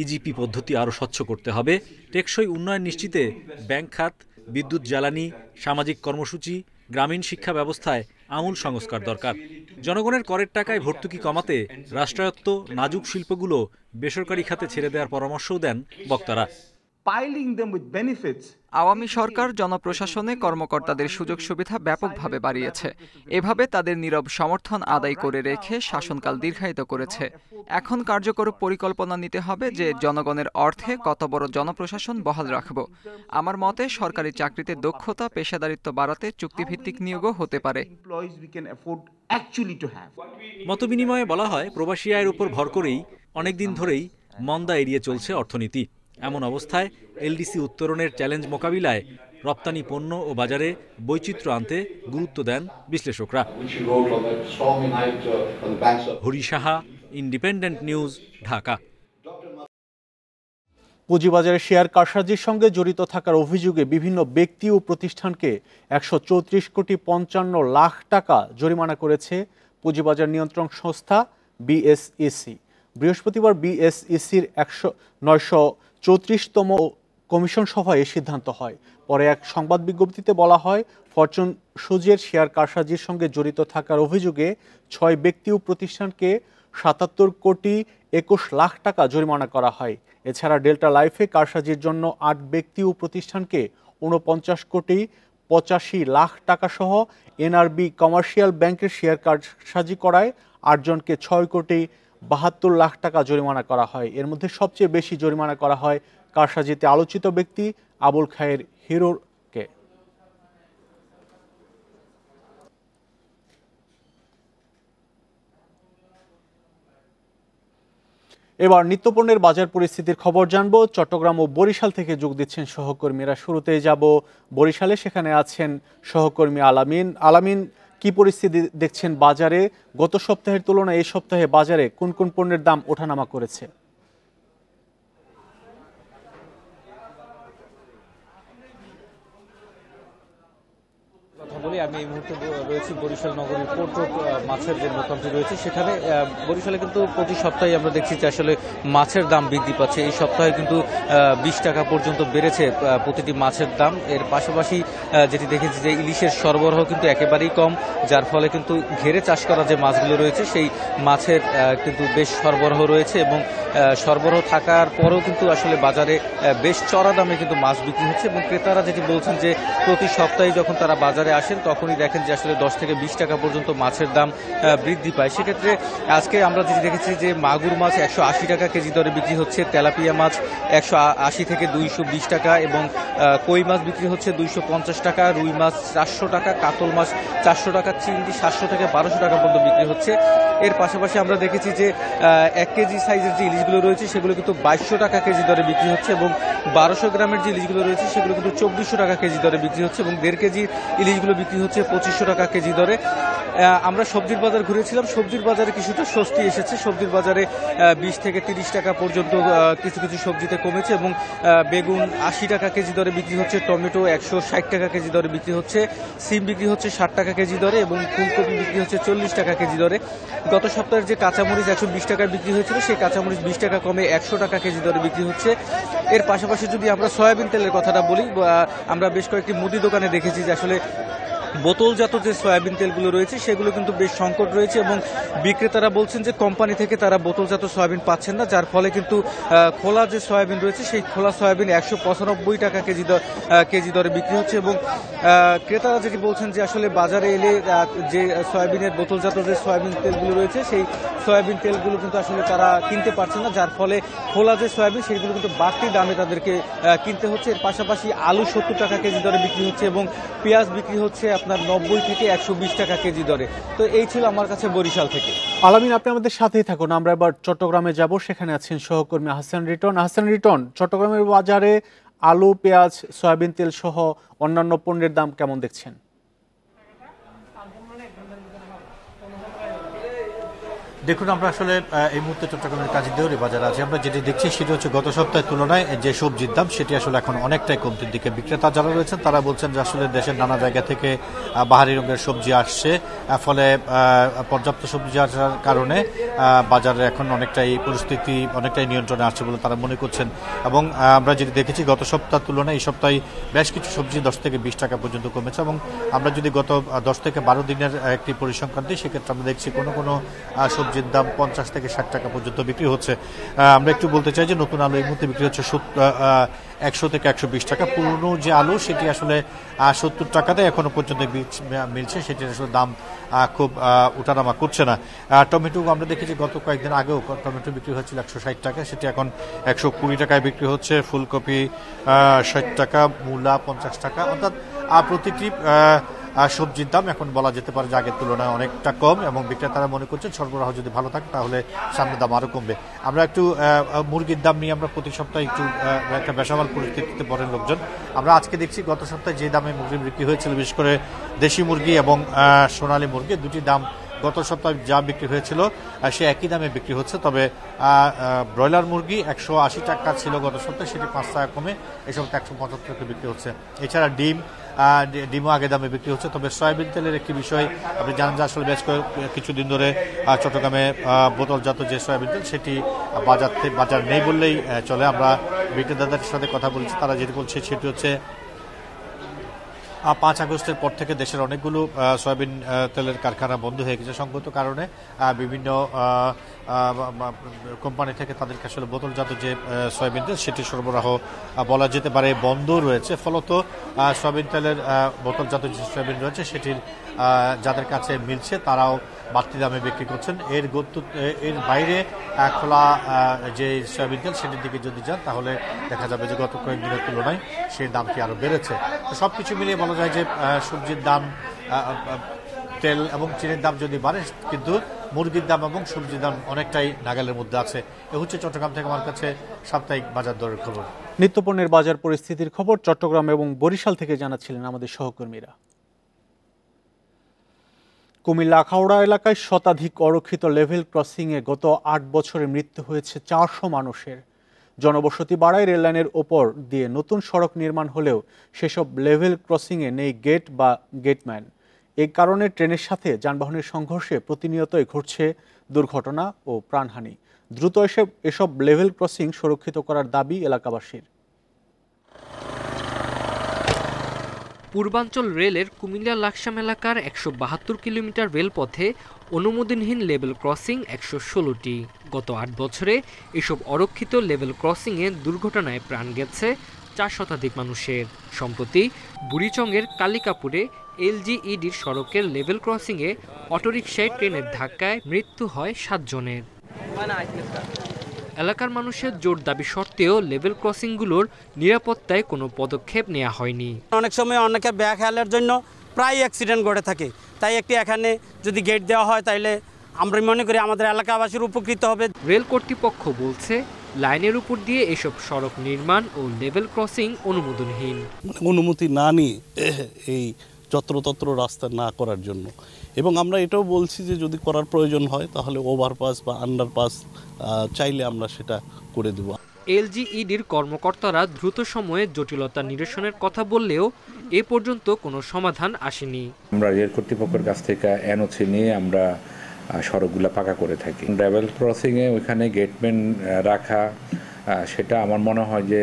ইজিপি পদ্ধতি আরও স্বচ্ছ করতে হবে। টেকসই উন্নয়ন নিশ্চিতে ব্যাংক খাত, বিদ্যুৎ জ্বালানি, সামাজিক কর্মসূচি, গ্রামীণ শিক্ষা ব্যবস্থায় আমূল সংস্কার দরকার। জনগণের করের টাকায় ভর্তুকি কমাতে রাষ্ট্রায়ত্ত নাজুক শিল্পগুলো বেসরকারি খাতে ছেড়ে দেওয়ার পরামর্শও দেন বক্তারা। আওয়ামী সরকার জনপ্রশাসনে কর্মকর্তাদের সুযোগ সুবিধা ব্যাপকভাবে বাড়িয়েছে। এভাবে তাদের নীরব সমর্থন আদায় করে রেখে শাসনকাল দীর্ঘায়িত করেছে। এখন কার্যকর পরিকল্পনা নিতে হবে যে জনগণের অর্থে কত বড় জনপ্রশাসন বহাল রাখব। আমার মতে সরকারি চাকরিতে দক্ষতা, পেশাদারিত্ব বাড়াতে চুক্তিভিত্তিক নিয়োগও হতে পারে। মতবিনিময়ে বলা হয়, প্রবাসী আয়ের উপর ভর করেই অনেকদিন ধরেই মন্দা এড়িয়ে চলছে অর্থনীতি। এমন অবস্থায় এলডিসি উত্তরণের চ্যালেঞ্জ মোকাবিলায় রপ্তানি পণ্য ও বাজারে বৈচিত্র্য আনতে গুরুত্ব দেন বিশ্লেষকরা। Hari Saha, independent news, Dhaka. পুঁজিবাজারে শেয়ার কারসাজির সঙ্গে জড়িত থাকার অভিযোগে বিভিন্ন ব্যক্তি ও প্রতিষ্ঠানকে 134 কোটি 55 লাখ টাকা জরিমানা করেছে পুঁজিবাজার নিয়ন্ত্রণ সংস্থা বিএসইসি। বৃহস্পতিবার বিএসইসির 934তম কমিশন সভায় এই সিদ্ধান্ত হয়। পরে এক সংবাদ বিজ্ঞপ্তিতে বলা হয়, ফরচুন সুজের শেয়ার কারসাজির সঙ্গে জড়িত থাকার অভিযোগে 6 ব্যক্তি ও প্রতিষ্ঠানকে 77 কোটি 21 লাখ টাকা জরিমানা করা হয়। এছাড়া ডেল্টা লাইফে কারসাজির জন্য 8 ব্যক্তি ও প্রতিষ্ঠানকে 49 কোটি 85 লাখ টাকা সহ এনআরবি কমার্শিয়াল ব্যাংকের শেয়ার কারসাজি করায় 8 জনকে 6 কোটি 72 লাখ টাকা জরিমানা করা হয়। এর মধ্যে সবচেয়ে বেশি জরিমানা করা হয় কারসাজিতে আলোচিত ব্যক্তি আবুল খায়ের হিরোকে। এবার নিত্যপণ্যের বাজার পরিস্থিতির খবর জানবো। চট্টগ্রাম ও বরিশাল থেকে যোগ দিচ্ছেন সহকর্মীরা। শুরুতেই যাব বরিশালে, সেখানে আছেন সহকর্মী আলামিন। আলামিন, কি পরিস্থিতি দেখছেন বাজারে? গত সপ্তাহের তুলনায় এই সপ্তাহে বাজারে কোন কোন পণ্যের দাম ওঠানামা করেছে? কথা বলি, আমি এই মুহূর্তে রয়েছি বরিশাল নগরীর পোর্ট রোড মাছের যে দোকানটি রয়েছে সেখানে। বরিশালে কিন্তু প্রতি সপ্তাহে আমরা দেখছি যে আসলে মাছের দাম বৃদ্ধি পাচ্ছে। এই সপ্তাহে কিন্তু 20 টাকা পর্যন্ত বেড়েছে প্রতিটি মাছের দাম। এর পাশাপাশি যেটি দেখেছি যে ইলিশের সরবরাহ কিন্তু একেবারেই কম, যার ফলে কিন্তু ঘেরে চাষ করা যে মাছগুলো রয়েছে সেই মাছের কিন্তু বেশ সরবরাহ রয়েছে এবং সরবরাহ থাকার পরেও কিন্তু আসলে বাজারে বেশ চড়া দামে কিন্তু মাছ বিক্রি হচ্ছে। এবং ক্রেতারা যেটি বলছেন যে প্রতি সপ্তাহে যখন তারা বাজারে আসেন তখনই দেখেন যে আসলে 10 থেকে 20 টাকা পর্যন্ত মাছের দাম বৃদ্ধি পায়। সেক্ষেত্রে আজকে আমরা যেটি দেখেছি যে মাগুর মাছ 180 টাকা কেজি দরে বিক্রি হচ্ছে, তেলাপিয়া মাছ 180 থেকে 220 টাকা এবং কই মাছ বিক্রি হচ্ছে 250 টাকা, রুই মাছ 400 টাকা, কাতল মাছ 400 টাকা, চিংড়ি 700 থেকে 1200 টাকা পর্যন্ত বিক্রি হচ্ছে। এর পাশাপাশি আমরা দেখেছি যে 1 কেজি সাইজের যে ইলিশগুলো রয়েছে সেগুলো কিন্তু 2200 টাকা কেজি দরে বিক্রি হচ্ছে এবং 1200 গ্রামের যে ইলিশগুলো রয়েছে সেগুলো কিন্তু 2400 টাকা কেজি দরে বিক্রি হচ্ছে এবং 1.5 কেজি ইলিশগুলো বিক্রি হচ্ছে 2500 টাকা কেজি দরে। আমরা সবজির বাজার ঘুরেছিলাম, সবজির বাজারে কিছুটা স্বস্তি এসেছে। সবজির বাজারে 20 থেকে 30 টাকা পর্যন্ত কিছু কিছু সবজিতে কমেছে এবং বেগুন 80 টাকা কেজি দরে বিক্রি হচ্ছে, টমেটো 160 টাকা কেজি দরে বিক্রি হচ্ছে, সিম বিক্রি হচ্ছে 60 টাকা কেজি দরে এবং ফুলকপি বিক্রি হচ্ছে 40 টাকা কেজি দরে। গত সপ্তাহের যে কাঁচামরিচ 120 টাকায় বিক্রি হয়েছিল সেই কাঁচামরিচ 20 টাকা কমে 100 টাকা কেজি দরে বিক্রি হচ্ছে। এর পাশাপাশি যদি আমরা সয়াবিন তেলের কথাটা বলি, আমরা বেশ কয়েকটি মুদি দোকানে দেখেছি যে আসলে বোতলজাত যে সয়াবিন তেলগুলো রয়েছে সেগুলো কিন্তু বেশ সংকট রয়েছে এবং বিক্রেতারা বলছেন যে কোম্পানি থেকে তারা বোতলজাত সয়াবিন পাচ্ছেন না, যার ফলে কিন্তু খোলা যে সয়াবিন রয়েছে সেই খোলা সয়াবিন 195 টাকা কেজি দরে বিক্রি হচ্ছে এবং ক্রেতারা যেটি বলছেন যে আসলে বাজারে এলে যে সয়াবিনের বোতলজাত যে সয়াবিন তেলগুলো রয়েছে সেই সয়াবিন তেলগুলো কিন্তু আসলে তারা কিনতে পারছে না, যার ফলে খোলা যে সয়াবিন সেগুলো কিন্তু বাড়তি দামে তাদেরকে কিনতে হচ্ছে। এর পাশাপাশি আলু 70 টাকা কেজি দরে বিক্রি হচ্ছে এবং পেঁয়াজ বিক্রি হচ্ছে আপনার 90 থেকে 120 টাকা কেজি দরে। তো এই ছিল আমার কাছে বরিশাল থেকে। আলামিন, আপনি আমাদের সাথেই থাকুন। আমরা এবার চট্টগ্রামে যাব, সেখানে আছেন সহকর্মী হাসান রিটন। চট্টগ্রামের বাজারে আলু, পেঁয়াজ, সয়াবিন তেল সহ অন্যান্য পণ্যের দাম কেমন দেখছেন? দেখুন, আমরা আসলে এই মুহূর্তে চট্টগ্রামের কাজীদেউরি বাজারে আছি। আমরা যেটি দেখছি সেটি হচ্ছে গত সপ্তাহের তুলনায় যে সবজির দাম সেটি আসলে এখন অনেকটাই কমতির দিকে। বিক্রেতা যারা রয়েছেন তারা বলছেন যে আসলে দেশের নানা জায়গা থেকে বাহারি রঙের সবজি আসছে, ফলে পর্যাপ্ত সবজি আসার কারণে বাজারে এখন অনেকটাই পরিস্থিতি অনেকটাই নিয়ন্ত্রণে আসছে বলে তারা মনে করছেন। এবং আমরা যেটি দেখেছি গত সপ্তাহ তুলনায় এই সপ্তাহে বেশ কিছু সবজি 10 থেকে 20 টাকা পর্যন্ত কমেছে। এবং আমরা যদি গত 10 থেকে 12 দিনের একটি পরিসংখ্যান দিই, সেক্ষেত্রে আমরা দেখছি কোনো সবজির দাম 50 থেকে 60 টাকা পর্যন্ত বিক্রি হচ্ছে। আমরা একটু বলতে চাই যে নতুন আলু এই মুহূর্তে বিক্রি হচ্ছে 100 থেকে 120 টাকা। পুরনো যে আলু সেটি আসলে 70 টাকাতে এখনো পর্যন্ত মিলছে, সেটির আসলে দাম খুব উঠানামা করছে না। টমেটো আমরা দেখেছি গত কয়েকদিন আগেও টমেটো বিক্রি হচ্ছিল 160 টাকা, সেটি এখন 120 টাকায় বিক্রি হচ্ছে। ফুলকপি 60 টাকা, মূলা 50 টাকা, অর্থাৎ প্রতিটি সবজির দাম এখন বলা যেতে পারে যে আগের তুলনায় অনেকটা কম এবং বিক্রেতারা মনে করছেন সরবরাহ যদি ভালো থাকে তাহলে সামনের দাম আরও কমবে। আমরা একটু মুরগির দাম নিয়ে আমরা প্রতি সপ্তাহে একটু একটা বেসামাল পরিস্থিতিতে পড়েন লোকজন। আমরা আজকে দেখছি গত সপ্তাহে যে দামে মুরগি বিক্রি হয়েছিল, বিশেষ করে দেশি মুরগি এবং সোনালী মুরগি দুটি দাম গত সপ্তাহে যা বিক্রি হয়েছিল সে একই দামে বিক্রি হচ্ছে। তবে ব্রয়লার মুরগি 180 টাকা ছিল গত সপ্তাহে, সেটি 5 টাকা কমে এই সপ্তাহে 175 টাকা বিক্রি হচ্ছে। এছাড়া ডিমও আগে দামে বিক্রি হচ্ছে। তবে সয়াবিন তেলের একটি বিষয় আপনি জানেন যে আসলে বেশ কিছুদিন ধরে চট্টগ্রামে বোতলজাত যে সয়াবিন তেল সেটি বাজার নেই বললেই চলে। আমরা বিক্রেতাদের সাথে কথা বলছি, তারা যেটি বলছে সেটি হচ্ছে 5 আগস্টের পর থেকে দেশের অনেকগুলো সয়াবিন তেলের কারখানা বন্ধ হয়ে গেছে সংগত কারণে। বিভিন্ন কোম্পানি থেকে তাদেরকে আসলে বোতলজাত যে সয়াবিন তেল সেটি সরবরাহ বলা যেতে পারে বন্ধ রয়েছে। ফলত সয়াবিন তেলের বোতলজাত যে সয়াবিন রয়েছে সেটির যাদের কাছে মিলছে তারাও বাড়তি দামে বিক্রি করছেন। এর বাইরে খোলা যে সয়াবিন তেল সেটির দিকে যদি যান তাহলে দেখা যাবে যে গত কয়েকদিনের তুলনায় সেই দামটি আরও বেড়েছে। তো সবকিছু মিলিয়ে বলা যায় যে সবজির দাম, তেল এবং চিনির দাম যদি বাড়ে, কিন্তু মুরগির দাম এবং সবজির দাম অনেকটাই নাগালের মধ্যে আছে। এ হচ্ছে চট্টগ্রাম থেকে আমার কাছে সাপ্তাহিক বাজার দরের খবর। নিত্যপণ্যের বাজার পরিস্থিতির খবর চট্টগ্রাম এবং বরিশাল থেকে জানাচ্ছিলেন আমাদের সহকর্মীরা। কুমিল্লা আখাউড়া এলাকায় শতাধিক অরক্ষিত লেভেল ক্রসিংয়ে গত 8 বছরে মৃত্যু হয়েছে 400 মানুষের। জনবসতি বাড়ায় রেললাইনের ওপর দিয়ে নতুন সড়ক নির্মাণ হলেও সেসব লেভেল ক্রসিংয়ে নেই গেট বা গেটম্যান। এই কারণে ট্রেনের সাথে যানবাহনের সংঘর্ষে প্রতিনিয়তই ঘটছে দুর্ঘটনা ও প্রাণহানি। দ্রুত এসব লেভেল ক্রসিং সুরক্ষিত করার দাবি এলাকাবাসীর। পূর্বাঞ্চল রেলের কুমিল্লা লাকসাম এলাকার 172 কিলোমিটার রেলপথে অনুমোদনহীন লেভেল ক্রসিং 116টি। গত 8 বছরে এসব অরক্ষিত লেভেল ক্রসিংয়ে দুর্ঘটনায় প্রাণ গেছে 4 শতাধিক মানুষের। সম্প্রতি বুড়িচংয়ের কালিকাপুরে এলজিইডির সড়কের লেভেল ক্রসিংয়ে অটোরিকশায় ট্রেনের ধাক্কায় মৃত্যু হয় 7 জনের। এলাকার মানুষের জোর দাবি সত্ত্বেও লেভেল ক্রসিংগুলোর নিরাপত্তায় কোনো পদক্ষেপ নেওয়া হয়নি। অনেক সময় অনেকে ব্যাকহেলের জন্য প্রায় অ্যাক্সিডেন্ট ঘটে থাকে, তাই একটি এখানে যদি গেট দেওয়া হয় তাহলে আমরা মনে করি আমাদের এলাকাবাসীর উপকৃত হবে। রেল কর্তৃপক্ষ বলছে লাইনের উপর দিয়ে এসব সড়ক নির্মাণ ও লেভেল ক্রসিং অনুমোদনহীন। অনুমতি না নিয়ে এই যত্রতত্র রাস্তা না করার জন্য, এবং আমরা এটাও বলছি যে যদি করার প্রয়োজন হয় তাহলে ওভারপাস বা আন্ডারপাস চাইলে আমরা সেটা করে দেব। এলজিইডির কর্মকর্তারা দ্রুত সময়ে জটিলতা নিরসনের কথা বললেও এ পর্যন্ত কোনো সমাধান আসেনি। আমরা রেল কর্তৃপক্ষের কাছ থেকে এনওসি নিয়ে আমরা সড়কগুলো পাকা করে থাকি। লেভেল ক্রসিংয়ে ওইখানে গেটম্যান রাখা সেটা আমার মনে হয় যে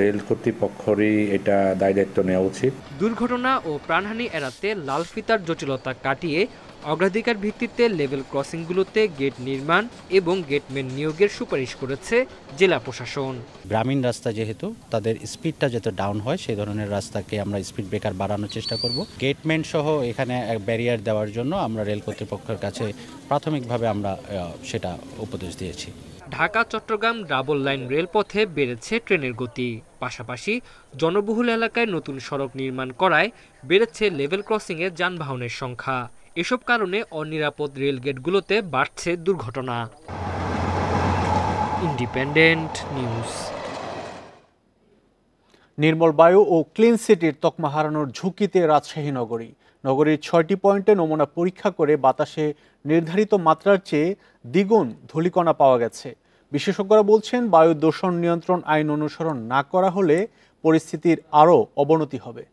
রেল কর্তৃপক্ষেরই এটা দায় দায়িত্ব নেওয়া উচিত। দুর্ঘটনা ও প্রাণহানি এড়াতে লাল ফিতার জটিলতা কাটিয়ে অগ্রাধিকার ভিত্তিতে লেভেল ক্রসিংগুলোতে গেট নির্মাণ এবং গেটম্যান নিয়োগের সুপারিশ করেছে জেলা প্রশাসন। গ্রামীণ রাস্তা যেহেতু তাদের স্পিডটা যাতে ডাউন হয় সেই ধরনের রাস্তাকে আমরা স্পিড ব্রেকার বাড়ানোর চেষ্টা করব। গেটম্যান সহ এখানে ব্যারিয়ার দেওয়ার জন্য আমরা রেল কর্তৃপক্ষের কাছে প্রাথমিকভাবে আমরা সেটা উপদেশ দিয়েছি। ঢাকা চট্টগ্রাম ডাবল লাইন রেলপথে বেড়েছে ট্রেনের গতি, পাশাপাশি জনবহুল এলাকায় নতুন সড়ক নির্মাণ করায় বেড়েছে লেভেল ক্রসিংয়ে যানবাহনের সংখ্যা। এসব কারণে অনিরাপদ রেল গেটগুলোতে বাড়ছে দুর্ঘটনা। Independent news. নির্মল বায়ু ও ক্লিন সিটির তকমা হারানোর ঝুঁকিতে রাজশাহী নগরী। নগরীর 6টি পয়েন্টে নমুনা পরীক্ষা করে বাতাসে নির্ধারিত মাত্রার চেয়ে দ্বিগুণ ধূলিকণা পাওয়া গেছে। বিশেষজ্ঞরা বলছেন, বায়ু দূষণ নিয়ন্ত্রণ আইন অনুসরণ না করা হলে পরিস্থিতির আরও অবনতি হবে।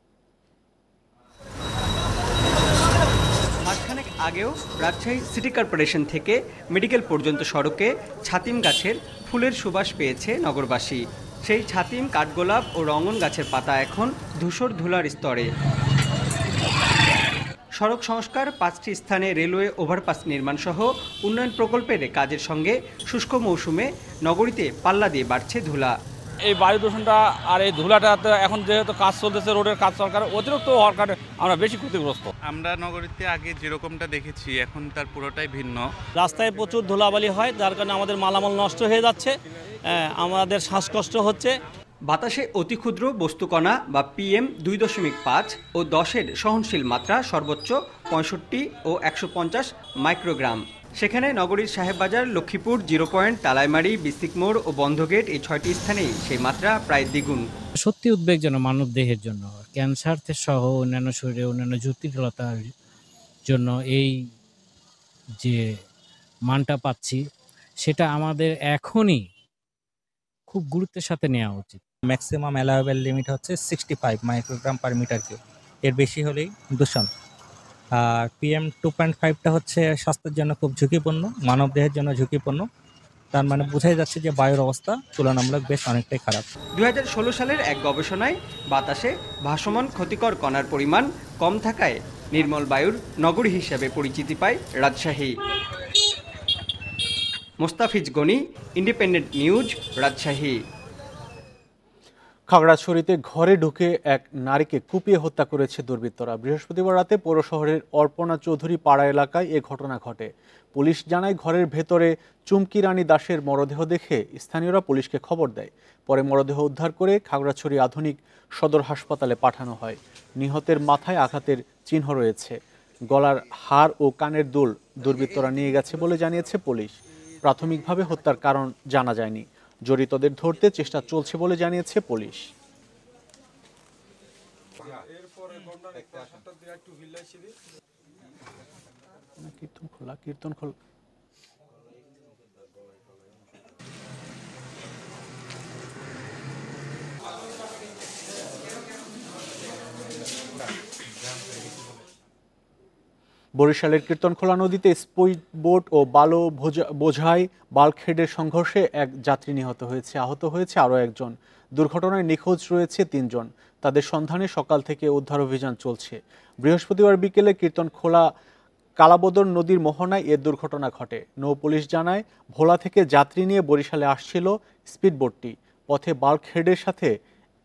মাসখানেক আগেও রাজশাহী সিটি কর্পোরেশন থেকে মেডিকেল পর্যন্ত সড়কে ছাতিম গাছের ফুলের সুবাস পেয়েছে নগরবাসী। সেই ছাতিম, কাঠগোলাপ ও রঙন গাছের পাতা এখন ধূসর ধুলার স্তরে। সড়ক সংস্কার, 5টি স্থানে রেলওয়ে ওভারপাস নির্মাণ সহ উন্নয়ন প্রকল্পের কাজের সঙ্গে শুষ্ক মৌসুমে নগরীতে পাল্লা দিয়ে বাড়ছে ধুলা। এই বায়ু দূষণটা আর এই ধুলাটাতে এখন যেহেতু কাজ চলতেছে, রোডের কাজ সরকার অতিরিক্ত হওয়ার কারণে আমরা বেশি ক্ষতিগ্রস্ত। আমরা নগরীতে আগে যেরকমটা দেখেছি এখন তার পুরোটাই ভিন্ন। রাস্তায় প্রচুর ধুলাবালি হয়, যার কারণে আমাদের মালামাল নষ্ট হয়ে যাচ্ছে, আমাদের শ্বাসকষ্ট হচ্ছে। বাতাসে অতি ক্ষুদ্র বস্তুকণা বা PM 2.5 ও 10-এর সহনশীল মাত্রা সর্বোচ্চ 65 ও 150 মাইক্রোগ্রাম। সেখানে নগরীর সাহেববাজার, লক্ষ্মীপুর, 0 পয়েন্ট, তালাইমারি, বিস্তিক মোড় ও বন্ধগেট এই 6টি স্থানেই সেই মাত্রা প্রায় দ্বিগুণ। সত্যি উদ্বেগজনক মানব দেহের জন্য, ক্যান্সার সহ অন্যান্য শরীরে অন্যান্য জটিলতার জন্য এই যে মানটা পাচ্ছি সেটা আমাদের এখনই খুব গুরুত্বের সাথে নেওয়া উচিত। ম্যাক্সিমাম অ্যালাউয়েবল লিমিট হচ্ছে 65 মাইক্রোগ্রাম পার মিটার কিউব, এর বেশি হলেই দূষণ। আর PM 2.5টা হচ্ছে স্বাস্থ্যের জন্য খুব ঝুঁকিপূর্ণ, মানবদেহের জন্য ঝুঁকিপূর্ণ। তার মানে বোঝাই যাচ্ছে যে বায়ুর অবস্থা তুলনামূলক বেশ অনেকটাই খারাপ। 2016 সালের এক গবেষণায় বাতাসে ভাসমান ক্ষতিকর কণার পরিমাণ কম থাকায় নির্মল বায়ুর নগরী হিসেবে পরিচিতি পায় রাজশাহী। Mostafiz Gani, independent news, Rajshahi. খাগড়াছড়িতে ঘরে ঢুকে এক নারীকে কুপিয়ে হত্যা করেছে দুর্বৃত্তরা। বৃহস্পতিবার রাতে পৌর শহরের অর্পণা চৌধুরী পাড়া এলাকায় এ ঘটনা ঘটে। পুলিশ জানায়, ঘরের ভেতরে চুমকি রানী দাসের মরদেহ দেখে স্থানীয়রা পুলিশকে খবর দেয়। পরে মরদেহ উদ্ধার করে খাগড়াছড়ি আধুনিক সদর হাসপাতালে পাঠানো হয়। নিহতের মাথায় আঘাতের চিহ্ন রয়েছে। গলার হাড় ও কানের দুল দুর্বৃত্তরা নিয়ে গেছে বলে জানিয়েছে পুলিশ। প্রাথমিকভাবে হত্যার কারণ জানা যায়নি। জড়িতদের ধরতে চেষ্টা চলছে বলে জানিয়েছে পুলিশ। কীর্তন খোলা বরিশালের কীর্তনখোলা নদীতে স্পিড বোট ও বালু বোঝাই বাল্কহেডের সংঘর্ষে এক যাত্রী নিহত হয়েছে, আহত হয়েছে আরও একজন। দুর্ঘটনায় নিখোঁজ রয়েছে 3 জন। তাদের সন্ধানে সকাল থেকে উদ্ধার অভিযান চলছে। বৃহস্পতিবার বিকেলে কীর্তনখোলা কালাবদর নদীর মোহনায় এর দুর্ঘটনা ঘটে। নৌ পুলিশ জানায়, ভোলা থেকে যাত্রী নিয়ে বরিশালে আসছিল স্পিডবোটটি। পথে বাল্কহেডের সাথে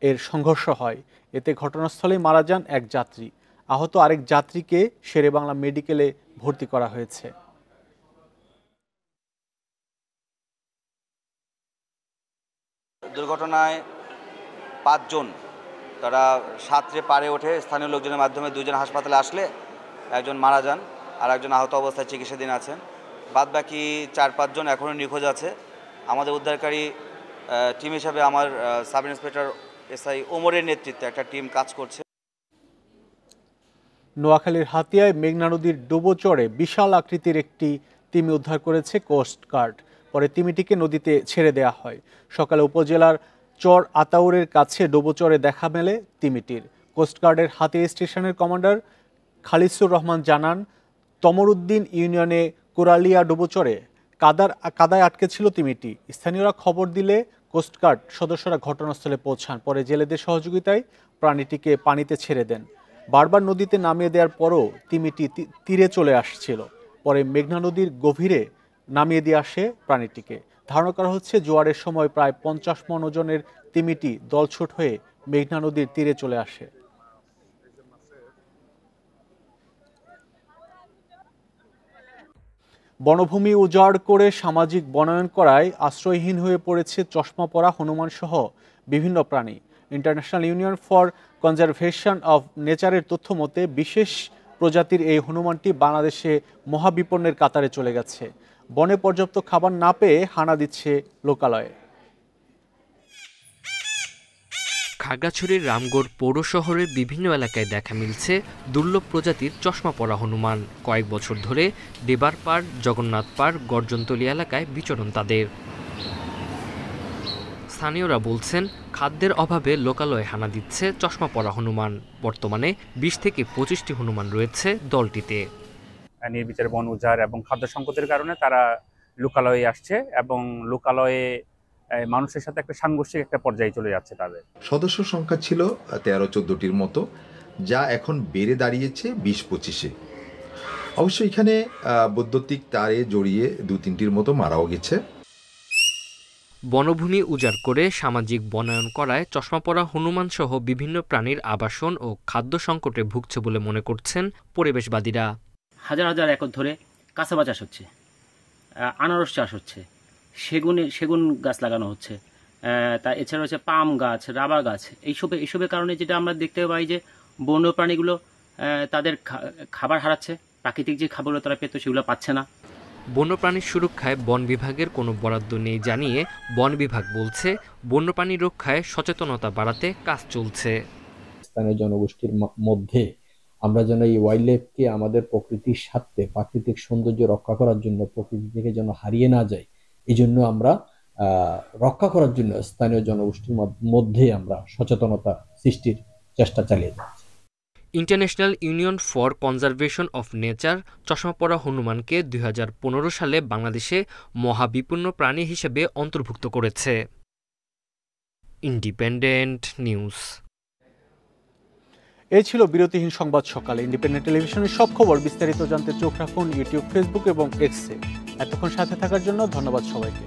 এর সংঘর্ষ হয়। এতে ঘটনাস্থলেই মারা যান এক যাত্রী। আহত আরেক যাত্রীকে শেরেবাংলা মেডিকেলে ভর্তি করা হয়েছে। দুর্ঘটনায় 5 জন তারা সাঁতরে পাড়ে ওঠে। স্থানীয় লোকজনের মাধ্যমে 2 জন হাসপাতালে আসলে একজন মারা যান আর একজন আহত অবস্থায় চিকিৎসাধীন আছেন। বাদ বাকি 4-5 জন এখনও নিখোঁজ আছে। আমাদের উদ্ধারকারী টিম হিসাবে আমার সাব ইন্সপেক্টর SI ওমরের নেতৃত্বে একটা টিম কাজ করছে। নোয়াখালীর হাতিয়ায় মেঘনা নদীর ডুবোচরে বিশাল আকৃতির একটি তিমি উদ্ধার করেছে কোস্ট গার্ড। পরে তিমিটিকে নদীতে ছেড়ে দেওয়া হয়। সকালে উপজেলার চর আতাউরের কাছে ডুবোচরে দেখা মেলে তিমিটির। কোস্টগার্ডের হাতিয়া স্টেশনের কমান্ডার খালিসুর রহমান জানান, তমরুদ্দিন ইউনিয়নে কোরালিয়া ডুবোচরে কাদায় আটকে ছিল তিমিটি। স্থানীয়রা খবর দিলে কোস্টগার্ড সদস্যরা ঘটনাস্থলে পৌঁছান। পরে জেলেদের সহযোগিতায় প্রাণীটিকে পানিতে ছেড়ে দেন। বারবার নদীতে নামিয়ে দেওয়ার পরও তিমিটি তীরে চলে আসছিল। পরে মেঘনা নদীর গভীরে নামিয়ে দিয়ে আসে প্রাণীটিকে। ধারণা করা হচ্ছে জোয়ারের সময় প্রায় 50 মণ ওজনের তিমিটি দলছুট হয়ে মেঘনা নদীর তীরে চলে আসে। বনভূমি উজাড় করে সামাজিক বনায়ন করায় আশ্রয়হীন হয়ে পড়েছে চশমা পরা হনুমান সহ বিভিন্ন প্রাণী। International union for conservation of নেচারের তথ্য মতে বিশেষ প্রজাতির এই হনুমানটি বাংলাদেশে মহাবিপন্নের কাতারে চলে গেছে। বনে পর্যাপ্ত খাবার না পেয়ে হানা দিচ্ছে লোকালয়ে। খাগড়াছড়ির রামগড় পৌর শহরের বিভিন্ন এলাকায় দেখা মিলছে দুর্লভ প্রজাতির চশমা পরা হনুমান। কয়েক বছর ধরে দেবারপাড়, জগন্নাথপাড়, গর্জনতলী এলাকায় বিচরণ তাদের। স্থানীয়রা বলছেন খাদ্যের অভাবে লোকালয়ে হানা দিচ্ছে চশমা পরা হনুমান। বর্তমানে 20 থেকে 25টি হনুমান রয়েছে দলটিতে। নির্বিচারে বন উজাড় এবং খাদ্য সংকটের কারণে তারা লোকালয়ে আসছে এবং লোকালয়ে মানুষের সাথে একটা সাংঘর্ষিক একটা পর্যায়ে চলে যাচ্ছে তাদের। সদস্য সংখ্যা ছিল 13-14টির মতো, যা এখন বেড়ে দাঁড়িয়েছে 20-25-এ। অবশ্য এখানে বৈদ্যুতিক তারে জড়িয়ে 2-3টির মতো মারাও গেছে। বনভূমি উজাড় করে সামাজিক বনায়ন করায় চশমা পরা হনুমান সহ বিভিন্ন প্রাণীর আবাসন ও খাদ্য সংকটে ভুগছে বলে মনে করছেন পরিবেশবাদীরা। হাজার হাজার একর ধরে কাঁচাবা চাষ হচ্ছে, আনারস চাষ হচ্ছে, সেগুন গাছ লাগানো হচ্ছে, তা এছাড়া হচ্ছে পাম গাছ, রাবার গাছ। এইসবের কারণে যেটা আমরা দেখতে পাই যে বন্য প্রাণীগুলো তাদের খাবার হারাচ্ছে, প্রাকৃতিক যে খাবারগুলো তারা পেত সেগুলো পাচ্ছে না। বন্যপ্রাণীর সুরক্ষায় বন বিভাগের কোনো বরাদ্দ নেই জানিয়ে বন বিভাগ বলছে বন্যপ্রাণী রক্ষায় সচেতনতা বাড়াতে কাজ চলছে। স্থানীয় জনগোষ্ঠীর মধ্যে আমরা যেন এই ওয়াইল্ড লাইফকে আমাদের প্রকৃতির সাথে প্রাকৃতিক সৌন্দর্য রক্ষা করার জন্য, প্রকৃতি থেকে যেন হারিয়ে না যায়, এই জন্য আমরা রক্ষা করার জন্য স্থানীয় জনগোষ্ঠীর মধ্যে আমরা সচেতনতা সৃষ্টির চেষ্টা চালিয়ে যাচ্ছি। International union for conservation of nature চশমা পরা হনুমানকে 2015 সালে বাংলাদেশে মহাবিপন্ন প্রাণী হিসেবে অন্তর্ভুক্ত করেছে। Independent news. এই ছিল বিরতিহীন সংবাদ সকালে। ইন্ডিপেন্ডেন্ট টেলিভিশনের সব খবর বিস্তারিত জানতে চোখ রাখুন ইউটিউব, ফেসবুক এবং এক্সে। এতক্ষণ সাথে থাকার জন্য ধন্যবাদ সবাইকে।